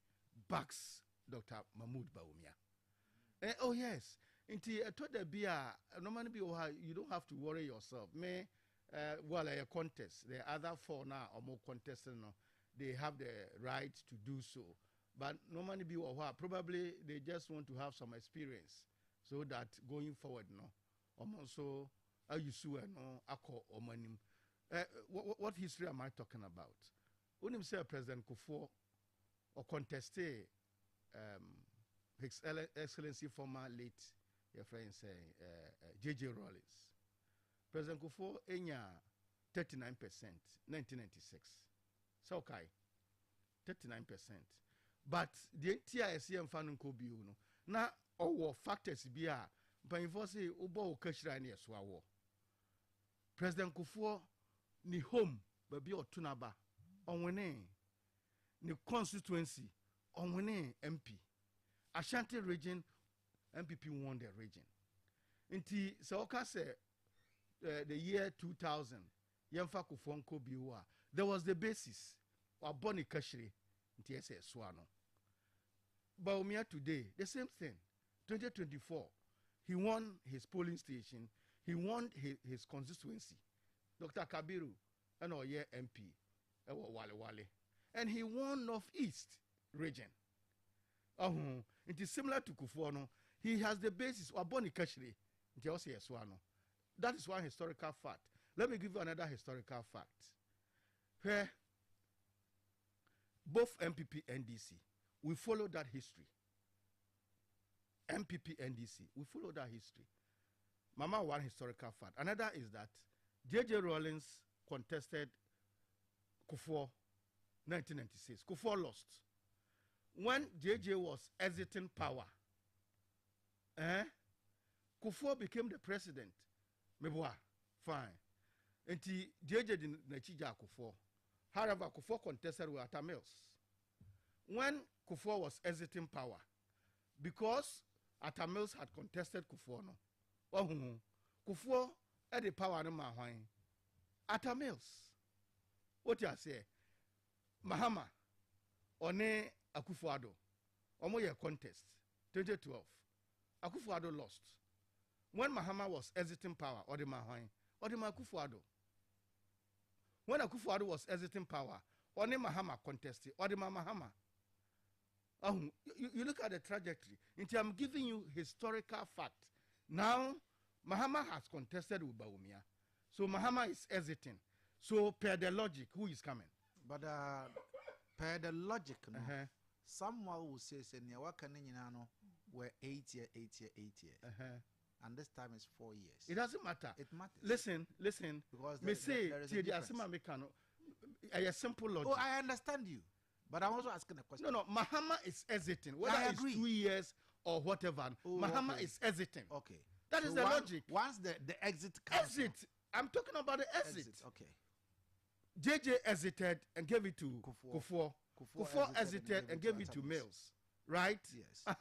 backs Dr. Mahmoud Bawumia. Oh yes. Inti told the beer normally be you don't have to worry yourself. Well a contest. The other four now or more contestants they have the right to do so. But normally be probably they just want to have some experience so that going forward also you sue no ako omanim. What history am I talking about? When you say President Kufuor or contested His Excellency former late your friend say J.J. Rawlings. President Kufuor enya 39% 1996. So okay. 39%. But the TISM fan ko bi no na owo factors bi a mpanfo say ubo okashira na yeso awo. President Kufuor ni home baby otunaba onwene ni constituency onwene MP. Ashanti region MPP won the region. Inti so oka say the year 2000 yemfa Kufuor nko bi wa there was the basis wa boni kashire nti ese swano. Bawumia today the same thing. 2024 he won his polling station, he won his constituency. Dr. Kabiru and Oye MP Wale and he won Northeast region. It is similar to Kufuor. He has the basis of Boni Kashiri. That is one historical fact. Let me give you another historical fact. Where both MPP and DC, we follow that history. MPP and DC, we follow that history. Mama, one historical fact. Another is that J.J. Rawlings contested Kufuor 1996. Kufuor lost. When J.J. was exiting power, Kufuor became the president. Meboa, fine. And J.J. didn't Nachija Kufuor. However, Kufuor contested with Atta Mills. When Kufuor was exiting power, because Atta Mills had contested Kufuor, Kufuor had the power no mahwine. Atta Mills. What you say? Mahama one Akufo-Addo. Omo ye contest 2012. Akufo-Addo lost. When Mahama was exiting power, Odema Akufo-Addo. When Akufo-Addo was exiting power, One Mahama contested, Odema Mahama. You look at the trajectory. I'm giving you historical fact. Now, Mahama has contested with Bawumia. So Mahama is exiting. So per the logic, who is coming? But per the logic, someone will say, we're 8 years. And this time is 4 years. It doesn't matter. It matters. Listen. Because there is a difference. A simple logic. Oh, I understand you. But I'm also asking a question. No, Mahama is exiting. Whether it's 2 years or whatever, Mahama is exiting. Okay. That is the logic. Once the exit comes. Exit. I'm talking about the exit. Okay. JJ exited and gave it to Kufuor. Kufuor exited and gave it to Mills. Right? Yes.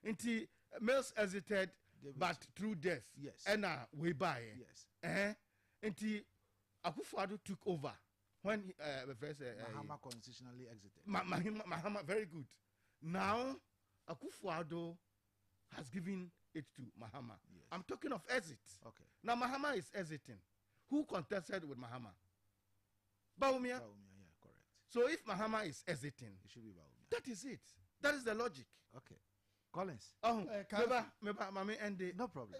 Until Mills exited, but through death. Yes. And we buy. Yes. Until Akufo-Addo took over. when first Mahama constitutionally exited. Mahama, very good. Now Akufo-Addo has given it to Mahama. Yes. I'm talking of exit. Okay. Now Mahama is exiting. Who contested with Mahama? Bawumia. Bawumia, yeah, correct. So if Mahama is exiting, it should be Bawumia. That is it. That is the logic. Okay. Collins. No problem.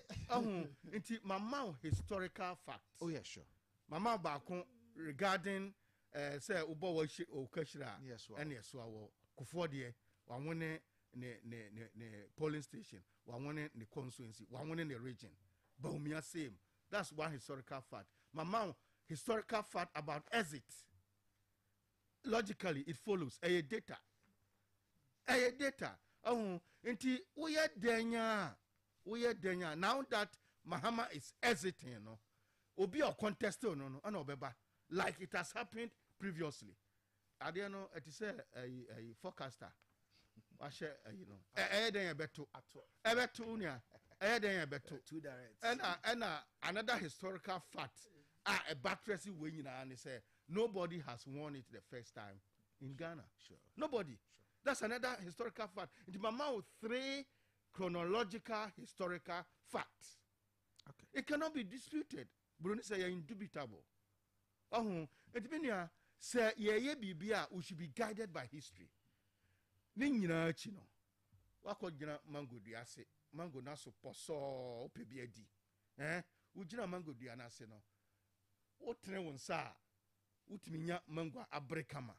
Into Mama historical facts. Oh yeah, sure. Mama Bakon regarding say Ubo Washi or Kashira. Yes, and yes, Kufodie, one ne polling station, one the constituency, one in the region. Bawumia same. That's one historical fact. Mama historical fact about exit. Logically, it follows a data. A data. Inti we are denya. Now that Mahama is exiting, obi or contest no obeba like it has happened previously. I don't know. It is a forecaster. Too direct. And another historical fact. A battery winning and say nobody has won it the first time in Ghana. Sure. Nobody. Sure. That's another historical fact. It mama with 3 chronological historical facts. Okay. It cannot be disputed. Bruni say indubitable. It means say bibia we should be guided by history. Ninyina chino. Wako jina mango diase. Mango naso poso pebiedi. Ujina mango dianase no. Otre wonsa utiminya mangwa abrekama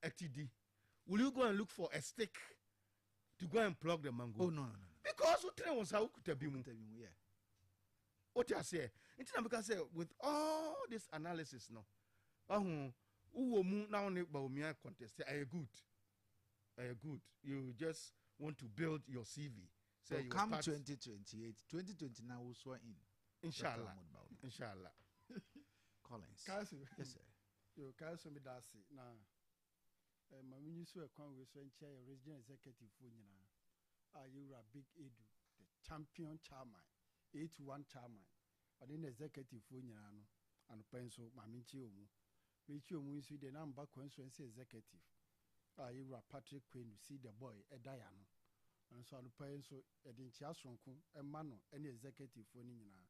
atidi. Will you go and look for a stick to go and plug the mango? Oh no. Because utre wonsa ukutabimu. Yeah. What you say? Intina because say with all this analysis no. Uwo mu na one Bawumia contest. Are good. You just want to build your CV. Say so come 2028, 2029 we'll swear in. Inshallah. Collins. Kayaso. Yes, sir. Yo, Kayaso me dasi na mami you so ekwan we so enche regional executive for nyina. You are Big Edu, the champion chairman, 8-1 chairman. But in executive for nyina no, and penso mami chi omu. Me chi omu isu de na mba constituency executive. You are Patrick Queen, see the boy Edayano. And so an penso edin chiasronku e mano any executive for nyina.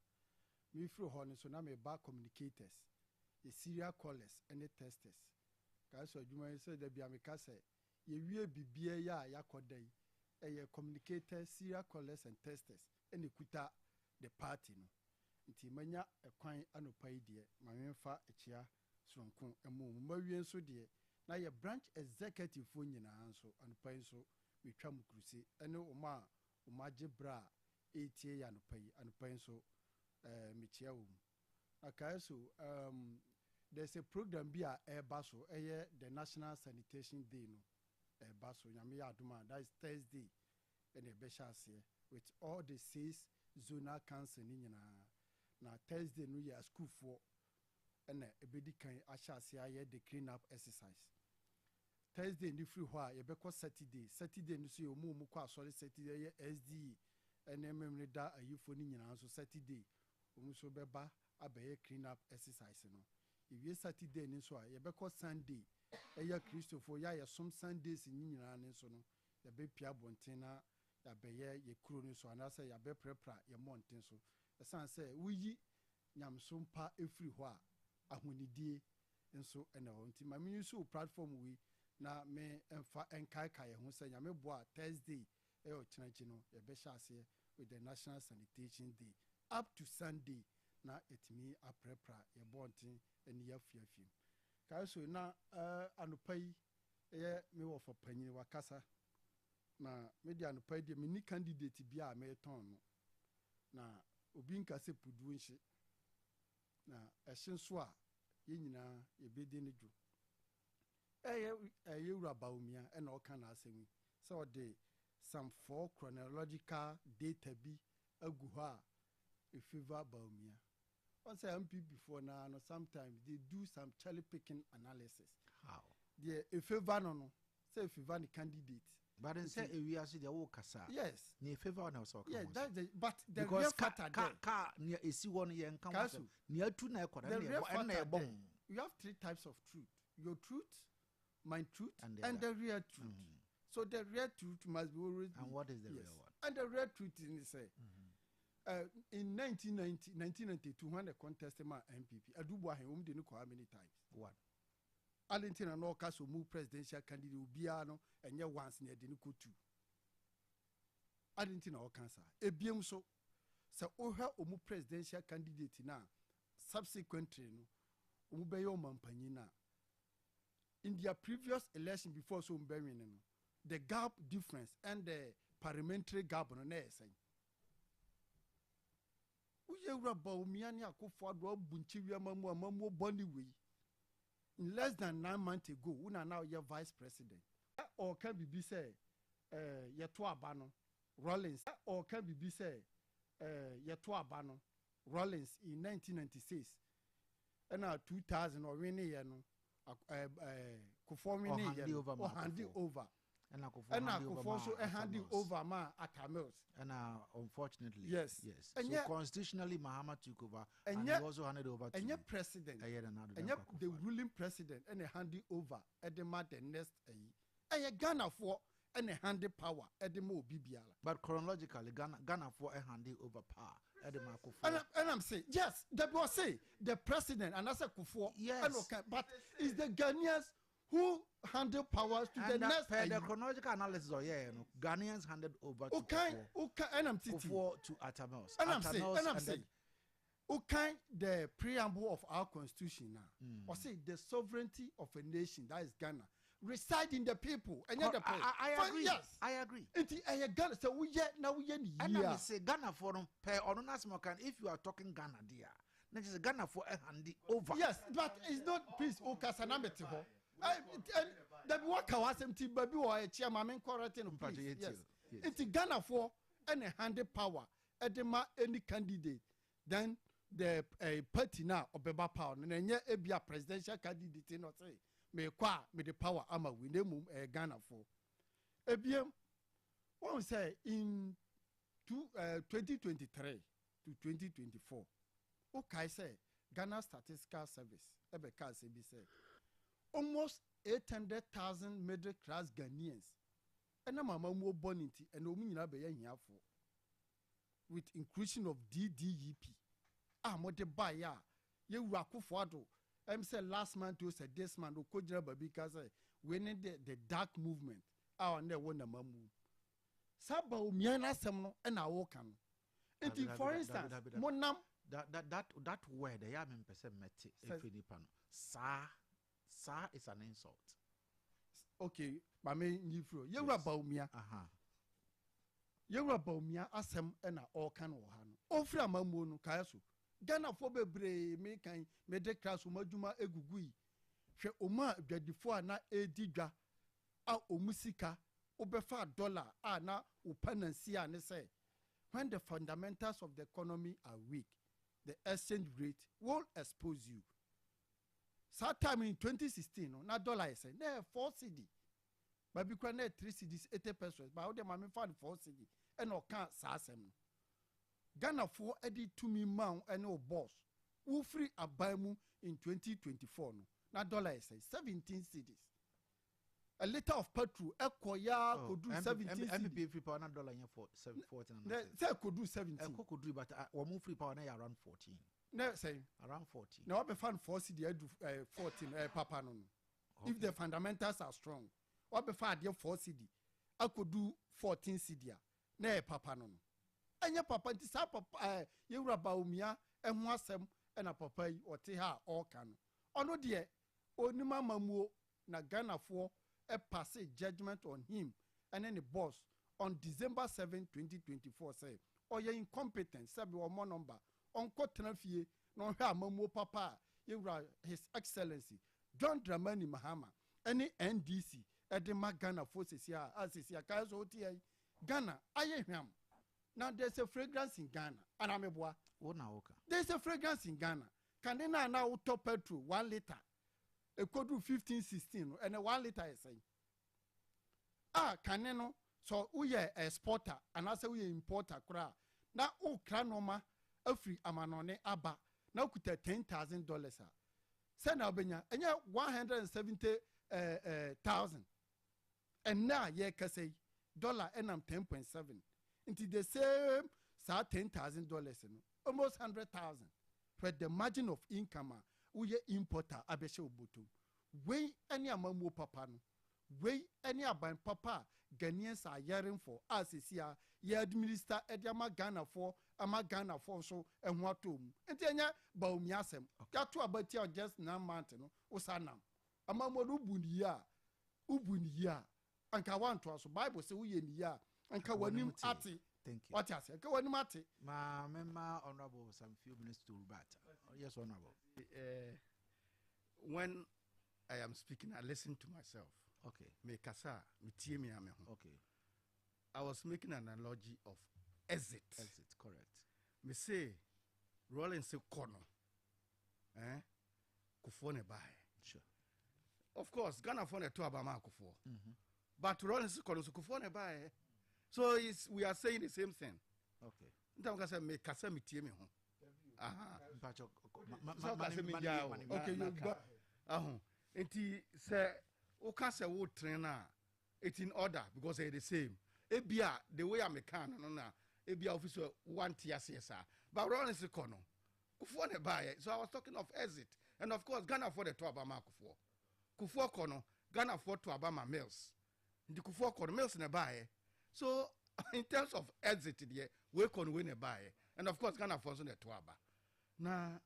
Me through honey so na me back communicators, the serial callers and the testers. Kaso Juma said there be a say, ye will be beer ya yakoday, a communicators, serial callers and testers, and the kuta the party no. Intimania a quine anopai dear, my fa a chia, sronkum and moon, Marian so dear. Now your branch executive for your answer and penso we tramucruci, and no Omaje bra, 8 year and penso. Michiaum. Okay, so there's a program be a basso, the National Sanitation Day, no, basso, Yamia Duma, that is Thursday, and a Beshas here with all the 6 zonal council in now Thursday, New Year school for and a bedi can ashas here the clean up exercise. Thursday, new free why a beco Saturday, no see you move sorry Saturday, SD, and then da a euphony in so Saturday. So beba abeye clean up exercise no. If you Saturday ni so ye beko Sunday eya Christopher ya some Sundays ni nyina ni so no ye be pia bonten na ya beye ye kuro ni so na say ya be prepra ye monten so esan say wuyi nyamso mpa efiri ho a ahonidie nso ena ho nti ma me use platform we na me emfa enkaika ye ho say nyame bo a Thursday e o chenchi no ye be sha ase with the National Sanitation Day up to Sunday na etimi aprepra ye bonten eni ya fiafim kaso na anupai me wo for panyin wakasa na media anupai de me ni candidate bia me ton no na obi nka se pudu nhi na ehye so a ye nyina ye bedi ne dwo ewura Bawumia e na oka na asemi so de some 4 chronological data bi agu ho a favor Bawumia. Once MP before now, sometimes they do some cherry picking analysis. How? A favor no, say favor the candidate. But then say we are the whole kasa. Yes. Near favor now so. Yeah, that's the but the because real factor car near AC 1 year and come near 2 na kwada near bomb. you have three types of truth: your truth, my truth, and the real truth. So the real truth must be always. And what is the real one? And the real truth is in 1992, when the contest my MPP, Adubuahe didn't know how many times. What? Argentina no caso move presidential candidate Ubiano and ya once near the Nuku two. Argentina or cancer. Ebium so oha omu presidential candidate na subsequently no umubeyo mampanina. In their previous election before so the gap difference and the parliamentary gap on the say. Uye raba umiani akufo adwa bunchiwi amamu boni we. In less than 9 months ago, we are now your vice president. Or can be say, Yatwa Bano, Rollins, or can be say, Yatwa Bano, Rollins in 1996, and now 2000 or any conforming or handing over. And I could also handing over my Atamils. And unfortunately, yes. And so constitutionally, Mahama took over, and he also handed over to the president. And the ruling president, and they handed over at the matter next a Ghana for and a handed power at the more BBL. But chronologically, Ghana for a handing over power at the Marco. And I'm saying, yes, that was say the president, and that's a Kufuor. Yes, but it's the Ghanaians who handle powers to and the next. The chronological analysis, Ghanaians handed over to Kufuor to Atamils. And I'm saying, the preamble of our constitution now, or say the sovereignty of a nation, that is Ghana, reside in the people. And I agree. Yes, I agree. Ghana, so we yet now we and I say Ghana for per Onunasmokan. If you are talking Ghana, dear, that is Ghana for a handy over. Yes, but it's not peace. Okasanameti ho. The worker was empty, baby, or a chairman correcting. Yes, it's Ghana for any handed power at the any candidate. Then the party now of Beba power, and then a presidential candidate not say, me the power, I'm a winning Ghana for. ABM, one say in 2023 to 2024, okay, say Ghana Statistical Service, Ebeka say, almost 800,000 middle class Ghanaians. And I'm more bonity and Omina be here for with inclusion of DDEP. What the buyer, you Rakufado. I'm say last month you said this man who could because we need the dark movement. I never want a mamu. Saba umiana semno and I walk on. For instance, Monam that word the yamin person met Filipano. Sa is an insult. Okay, my main nifro. You were about me. You were about me. Asem and all can or han. Ofra mamono kayaso. Ghana for bebre me kan me de class umajuma egugui. She oma before na edidwa a omusika obefa dollar a na upanansi a ne say. When the fundamentals of the economy are weak, the exchange rate will expose you. Sometime in 2016, na dollar is saying, 4 CD. But because 3 CDs, 80 pesos. But how the mammy found 4 CD? And no can't sassem. Ghana for Eddie to me mount and no boss. Who free a baimu in 2024? Na dollar is saying 17 CDs. A liter of petrol, Ekoya could do 17 MP free power dollar for 14. Say could do 17. Could do, but one free power around 14. No, say around 14. Now, I be found 4 CD 14 papa no. If the fundamentals are strong, I be found 4 CD. I could do 14 CD. Ne papa no. Anya papa nti sa papa you raba umia ehun asem e na papa yi ote ha all can. Ono de onima mamuo na Ghana for a pass judgment on him and then the boss on December 7, 2024 say, "Oh, you're incompetent, sabi one more number." Onko tenafie no hwa mamuo papa yewra his excellency John Dramani Mahama any NDC edema Ghana forces here asisia kayaso oti Ghana aye hwam. Now there's a fragrance in Ghana and ameboa there's a fragrance in Ghana. Can they now top petrol 1 liter a could do 15-16 and a 1 liter is saying can you know so we are exporter and I say we importer kra na o kranoma Afri amanone aba na kuta $10,000 Send Albania, and 170,000. And now, ye can say dollar and I'm 10.7. Into the same, $10,000, almost 100,000. But the margin of income, we importer, abeshe ubutu. We any amamu papa no. We any aban papa, Ghanaians are hearing for us is here. Ye administer Ediama Ghana for, Ama Ghana for so, and what to. And then ya, Baumiasem. Got to about your just now mountain, Osanam. Amamodu Bunia, Ubunia. Anka want to us, Bible say we in ya. Anka wanim ati. Thank you. What you say? Anka wanim ati. Ma, member honorable, some few minutes to rebut. Yes, honorable. When I am speaking, I listen to myself. Okay. Me kasa, me tie me ame ho. Okay. I was making an analogy of exit. Exit, correct. Me say, Rollins say kono. Kufo ne buy. Sure. Of course, Ghana phone to Abama kufo. But Rollins kono so kufo ne buy. So we are saying the same thing. Okay. Ntam kasa me kasa me tie me ho. Aha. Okay, you go. Enti say o ka say wo train it's in order because they the same. Ebia the way I'm a can no na ebia officer want TSSA. But Rollins kono. Kufo ne buy. So I was talking of exit. And of course Ghana for the to Abama kufo. Kufo kono Ghana for to Abama mills. The kufo kono mills ne buy. So in terms of exit there, we can win a buy. And of course Ghana for so the to Aba. Na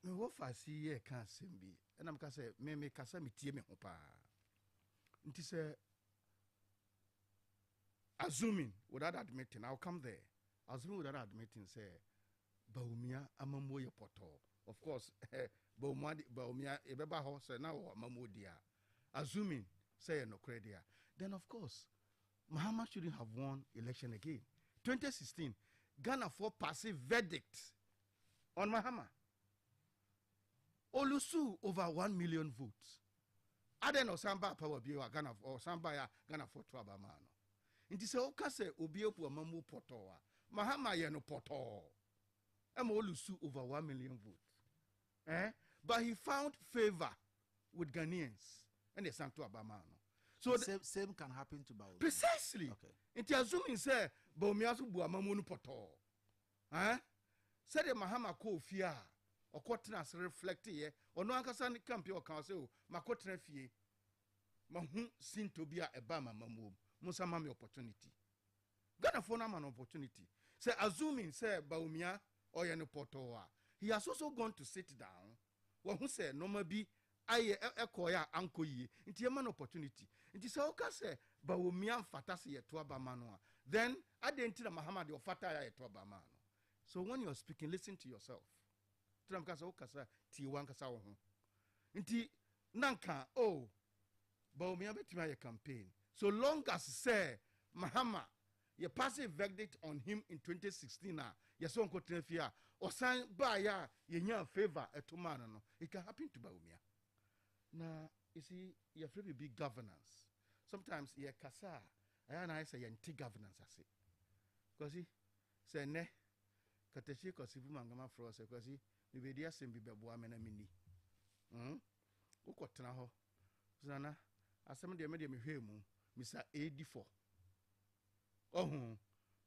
me wo fa si ye kan sembi. And I'm say me kasa me tie me ho pa. Nti say assuming without admitting, I'll come there. Assuming without admitting, say, Baumia amamoye poto. Of course, Baumia ebeba ho say now amamodia. Assuming say no credit. Then of course, Mahama shouldn't have won election again. 2016, Ghana for passive verdict on Mahama. Olusu over 1 million votes. Aden Osamba power biwa Ghana or Samba ya Ghana for Twabamano. Inti se oka se obiepu amamu potoa. Mahama ye no poto. Olusu over 1 million votes. But he found favor with Ghanaians and the Santo Abamano. So same can happen to Baumia. Precisely. Okay. Inti assuming say Baumia su bu amamu no poto. Said the Mahama ko fia. Or quarters reflect here, or no Ankasani Campio Council, Makotra fee. Mahu seem to be a Bama Mamu, Musamami opportunity. Ghana for an opportunity. Say, assuming, say, Baumia or Yano Portoa, he has also gone to sit down. Well, who said, no, maybe I echoya uncle ye, into a man opportunity. It is all say, Baumia Fatasi at Twabamanoa. Then I didn't tell Muhammad or Fataya at Twabamano. So when you're speaking, listen to yourself. Kasa okasa ti wan kasa wo ho nti nanka Baumia betima ye campaign so long as say Mahama ye passive verdict on him in 2016 ye so nko tenafia osan ba ya ye nya favor etoma no it can happen to Baumia na you see ye free be big governance sometimes ye kasa ayana say ye anti governance ase because say ne katashi kosibu mangama fro say because Nibedia sembi beboa mena mini. Ukotena ho. Zana asem de me de mehwe mu misa AD4.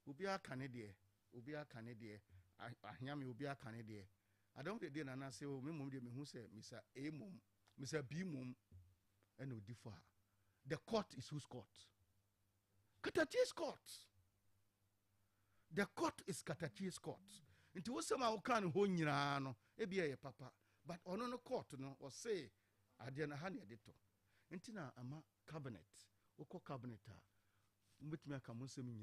Obi aka ne de. Ahia me obi aka ne de. Adom de na na se o me mum de me hu se misa A mum, misa B mum and odi4. The court is whose court? Katachi's court. The court is Katachi's court. Into what some of can hold no, a papa, but on no court no or say, I didn't honey edito. Intina ama cabinet, oko cabineta, with me a camusina.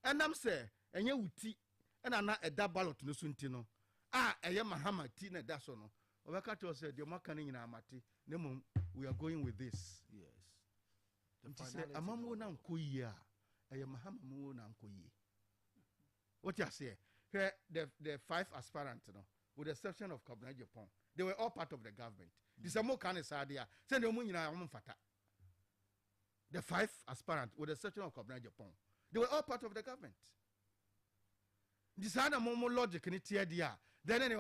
And I'm say, and you tea, and I'm not a double to no suntino. I am a hammer, tina dasono. Ovakato said, you're marking in Amati, Nemo, we are going with this. Yes. And she said, a mamu nam kuya, I am a hammer nam kuyi. What you say? The 5 aspirants, with the exception of Kabina Japan, they were all part of the government. This is more kind of idea. Send the money fata. The 5 aspirants, with the exception of Kabina Japan, they were all part of the government. This is more logic in it here. Then any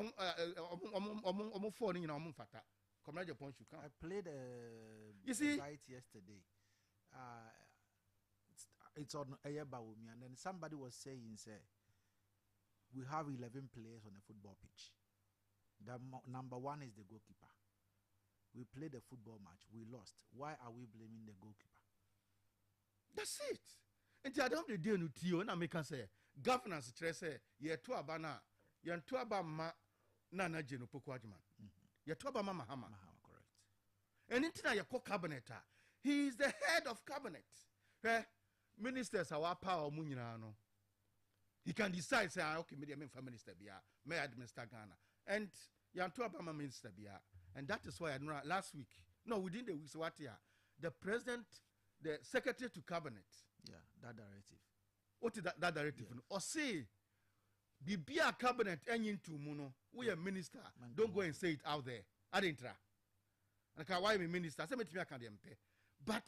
phone in fata. Commander point you I played you see right yesterday. It's on Ayabawumi, and then somebody was saying, say, we have 11 players on the football pitch. The number one is the goalkeeper. We played the football match. We lost. Why are we blaming the goalkeeper? That's it. And I don't deal with you, and I make say governance. Say, you're too abana, you're too abama, nana jeno pokwajiman. You're too abama mahama. Correct. And into your cabinet, he is the head of cabinet. Ministers are power munyano. He can decide, say, okay, me minister bia, may administer Ghana. And you're too abama minister bia. And that is why last week, no, within the weeks, what year, the president, the secretary to cabinet. Yeah, that directive. What is that directive? Yeah. Or say, the beer cabinet engine to muno, we are minister. Don't go and say it out there. I didn't try. And why me minister? Say me to me I can't pay. But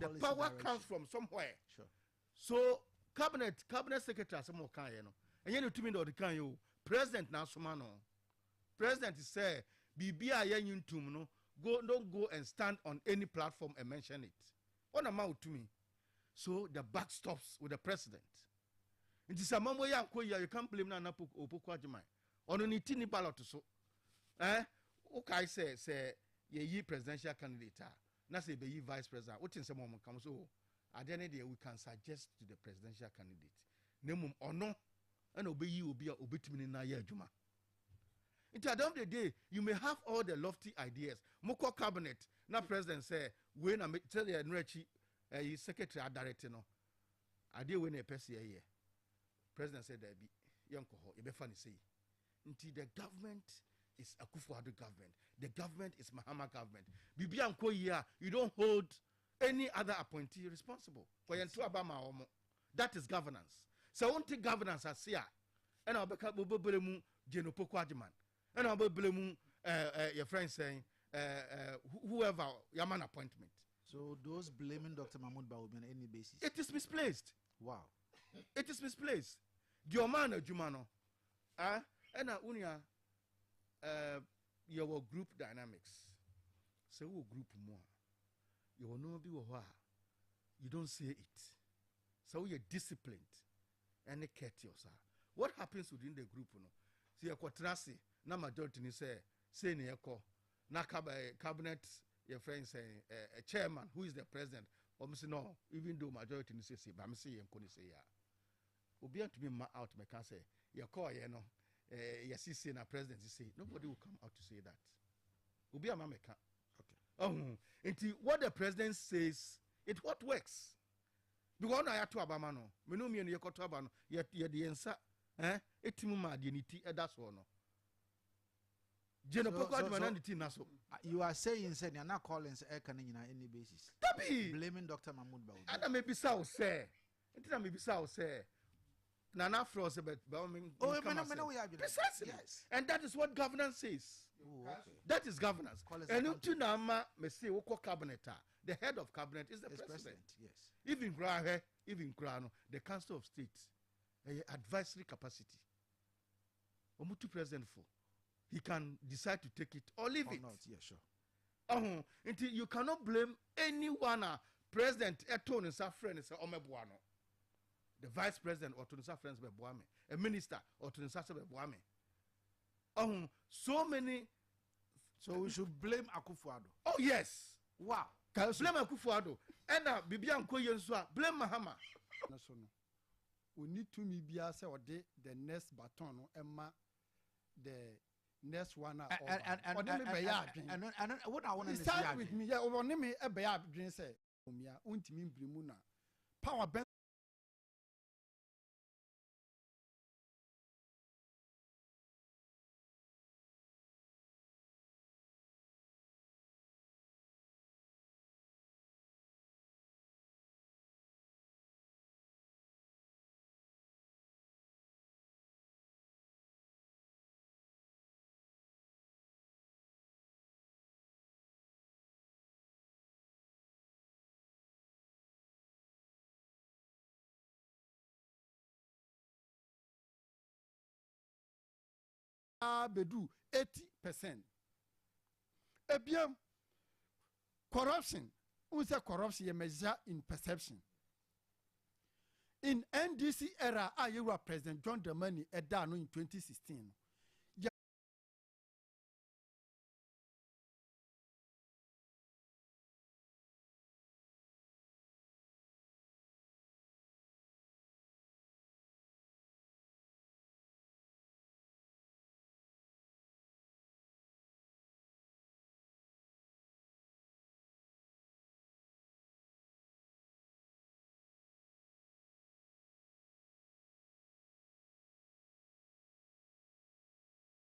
the power direction comes from somewhere. Sure. So cabinet secretary some more can you know. And you to me the can you president now sumano. President is say BBI yen to no don't go and stand on any platform and mention it. What amount to me? So the buck stops with the president. It is a mambo ya you can't blame na opoko ajimai. Ono ni tini ballot so. Okay say ye presidential candidate. Na say be ye vice president. What in some moment comes so at the end of the day we can suggest to the presidential candidate. Nemum ono and obey you obi obetimi na ye adwuma. At the end of the day, you may have all the lofty ideas. Moko cabinet, na president say, when I tell you, his secretary director no. I did when a person here. President said there be young coho. You be funny say. Until the government is Akufo-Addo government. The government is Mahama government. Bibi anko here, you don't hold any other appointee responsible for your Abama omo. That is governance. So one thing governance as here, and I'll be mu Jenopoko Ajiman. And I'll be blame your friend saying whoever your man appointment. So those blaming Dr. Mahmoud Bawumia on any basis? It is misplaced. Wow. It is misplaced. Your man Jumano. And unia your group dynamics. So we group more. You will know be you don't say it. So you're disciplined and courteous. What happens within the group? See a quatrasi. Na majority ni say ni eko na cabinet your friend say a chairman who is the president or say no even though majority ni say but me say yenko ni say ya obi to me ma out me can say your call you know yes say na president say nobody will come out to say that obi ama me can okay what the president says it what works because na ya to abama no me no me no yekoto aba no ye de yensa etimu ma de niti that's all no. You are saying you're not calling any basis. Blaming Dr. Mahmoud Bawumia. And maybe so say. Maybe so say. Nana froze about precisely. Yes. And that is what governance says. Ooh, okay. That is governance. And until now, me say cabinet. The head of cabinet is the president. Yes. Even Krano, the Council of State, advisory capacity. Omutu president for. He can decide to take it or leave it. Not, yeah, sure. Until you cannot blame anyone. President Eton is a friend is Omebuano. The vice president or Tunisa friends be Boame. A minister or Tunisa be Boame. So many. So we should blame Akufo-Addo. Oh yes. Wow. Blame Akufo-Addo. And Bibian Koyenswa blame Mahama. We need to be the next baton Emma the next one and what I want to say with me over me a bear dream say power bedu 80%. Ebiam corruption. Unsa corruption ye measure in perception. In NDC era, you were President John Dramani Edano in 2016.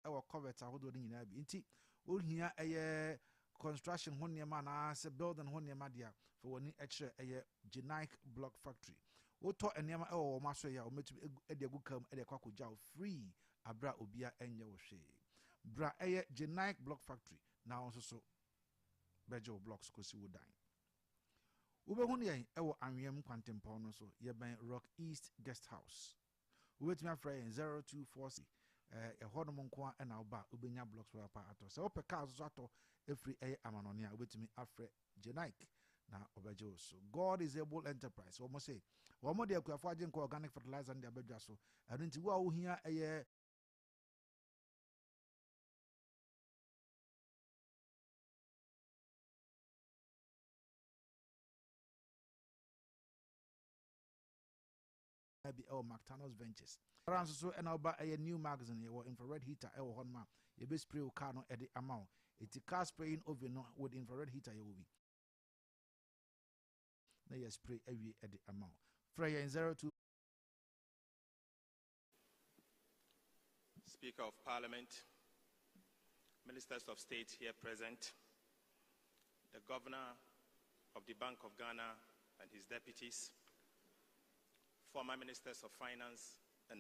Our covet ahodoɔ no nyinaa bi nti wohia ɛyɛ construction ho nneɛma anaasɛ building ho nneɛma deɛ for wɔni ɛkyerɛ ɛyɛ generic block factory wotɔ nneɛma ɛwɔ wɔn aso yɛ a wɔmɛtumi ɛde agu kam ɛde akɔ akɔgya wo free abra obia ɛnyɛ wo hwee bra ɛyɛ generic block factory na wɔn nso so bɛgye wo blocks kɔsi wo dan wobɛhu ne yɛn ɛwɔ anwea kwantempɔn no so yɛbɛn Rock East Guest House wobɛtumi afrɛ yɛn 0240 ɛhɔnom nko a ɛna woba wobɛnya blocks wɔ pa atɔ sɛ wopɛ car so atɔ ɛfiri ɛyɛ amanɔne a wobɛtumi afrɛ generic na ɔbɛgye wo so God is able enterprise wɔmo se wɔmo de akuafo agye nkɔ organic fertilizer de abɛdwa so ɛno nti wo a wohia ɛyɛ be McDonald's Ventures. Around so and about a new magazine or infrared heater or one map. You be spray car no at the amount. It's a car spraying oven with infrared heater you will be. Now you spray every at the amount. Freya in 02. Speaker of Parliament, Ministers of State here present, the Governor of the Bank of Ghana and his deputies, former Ministers of Finance and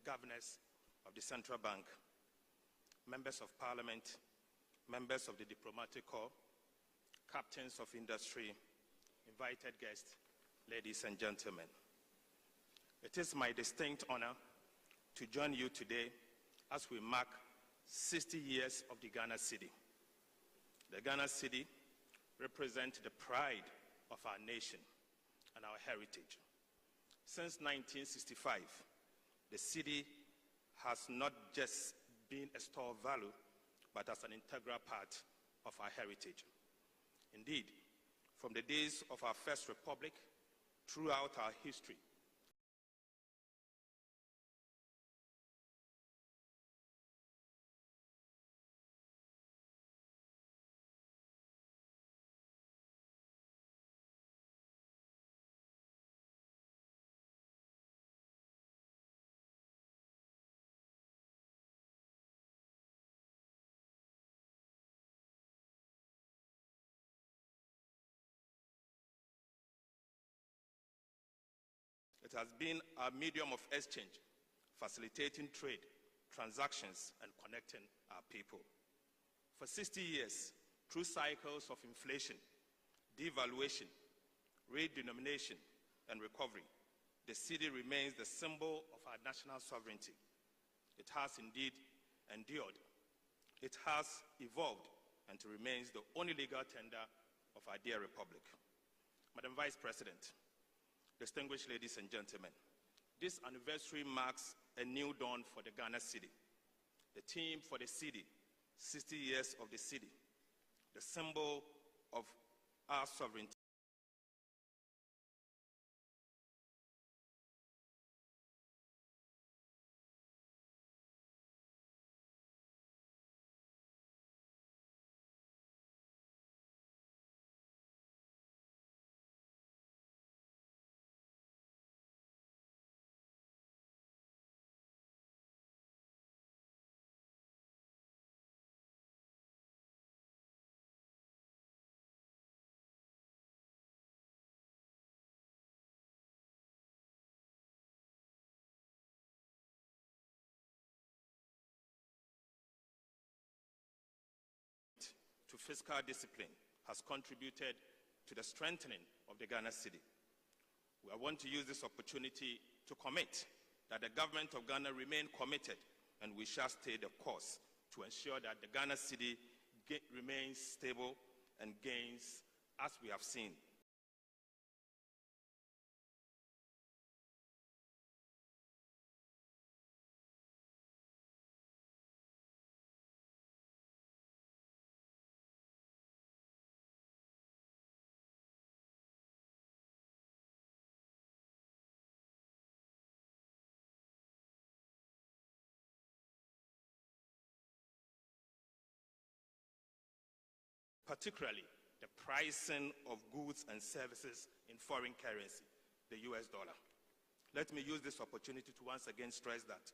Governors of the Central Bank, Members of Parliament, members of the Diplomatic Corps, captains of industry, invited guests, ladies and gentlemen. It is my distinct honor to join you today as we mark 60 years of the Ghana City. The Ghana City represents the pride of our nation and our heritage. Since 1965, the city has not just been a store of value, but as an integral part of our heritage. Indeed, from the days of our First Republic throughout our history, it has been a medium of exchange, facilitating trade, transactions, and connecting our people. For 60 years, through cycles of inflation, devaluation, redenomination, and recovery, the city remains the symbol of our national sovereignty. It has indeed endured. It has evolved and remains the only legal tender of our dear republic. Madam Vice President, distinguished ladies and gentlemen, this anniversary marks a new dawn for the Ghana City. The theme for the city, 60 years of the city, the symbol of our sovereignty. To fiscal discipline has contributed to the strengthening of the Ghana City. I want to use this opportunity to commit that the government of Ghana remain committed and we shall stay the course to ensure that the Ghana cedi remains stable and gains, as we have seen. Particularly the pricing of goods and services in foreign currency, the US dollar. Let me use this opportunity to once again stress that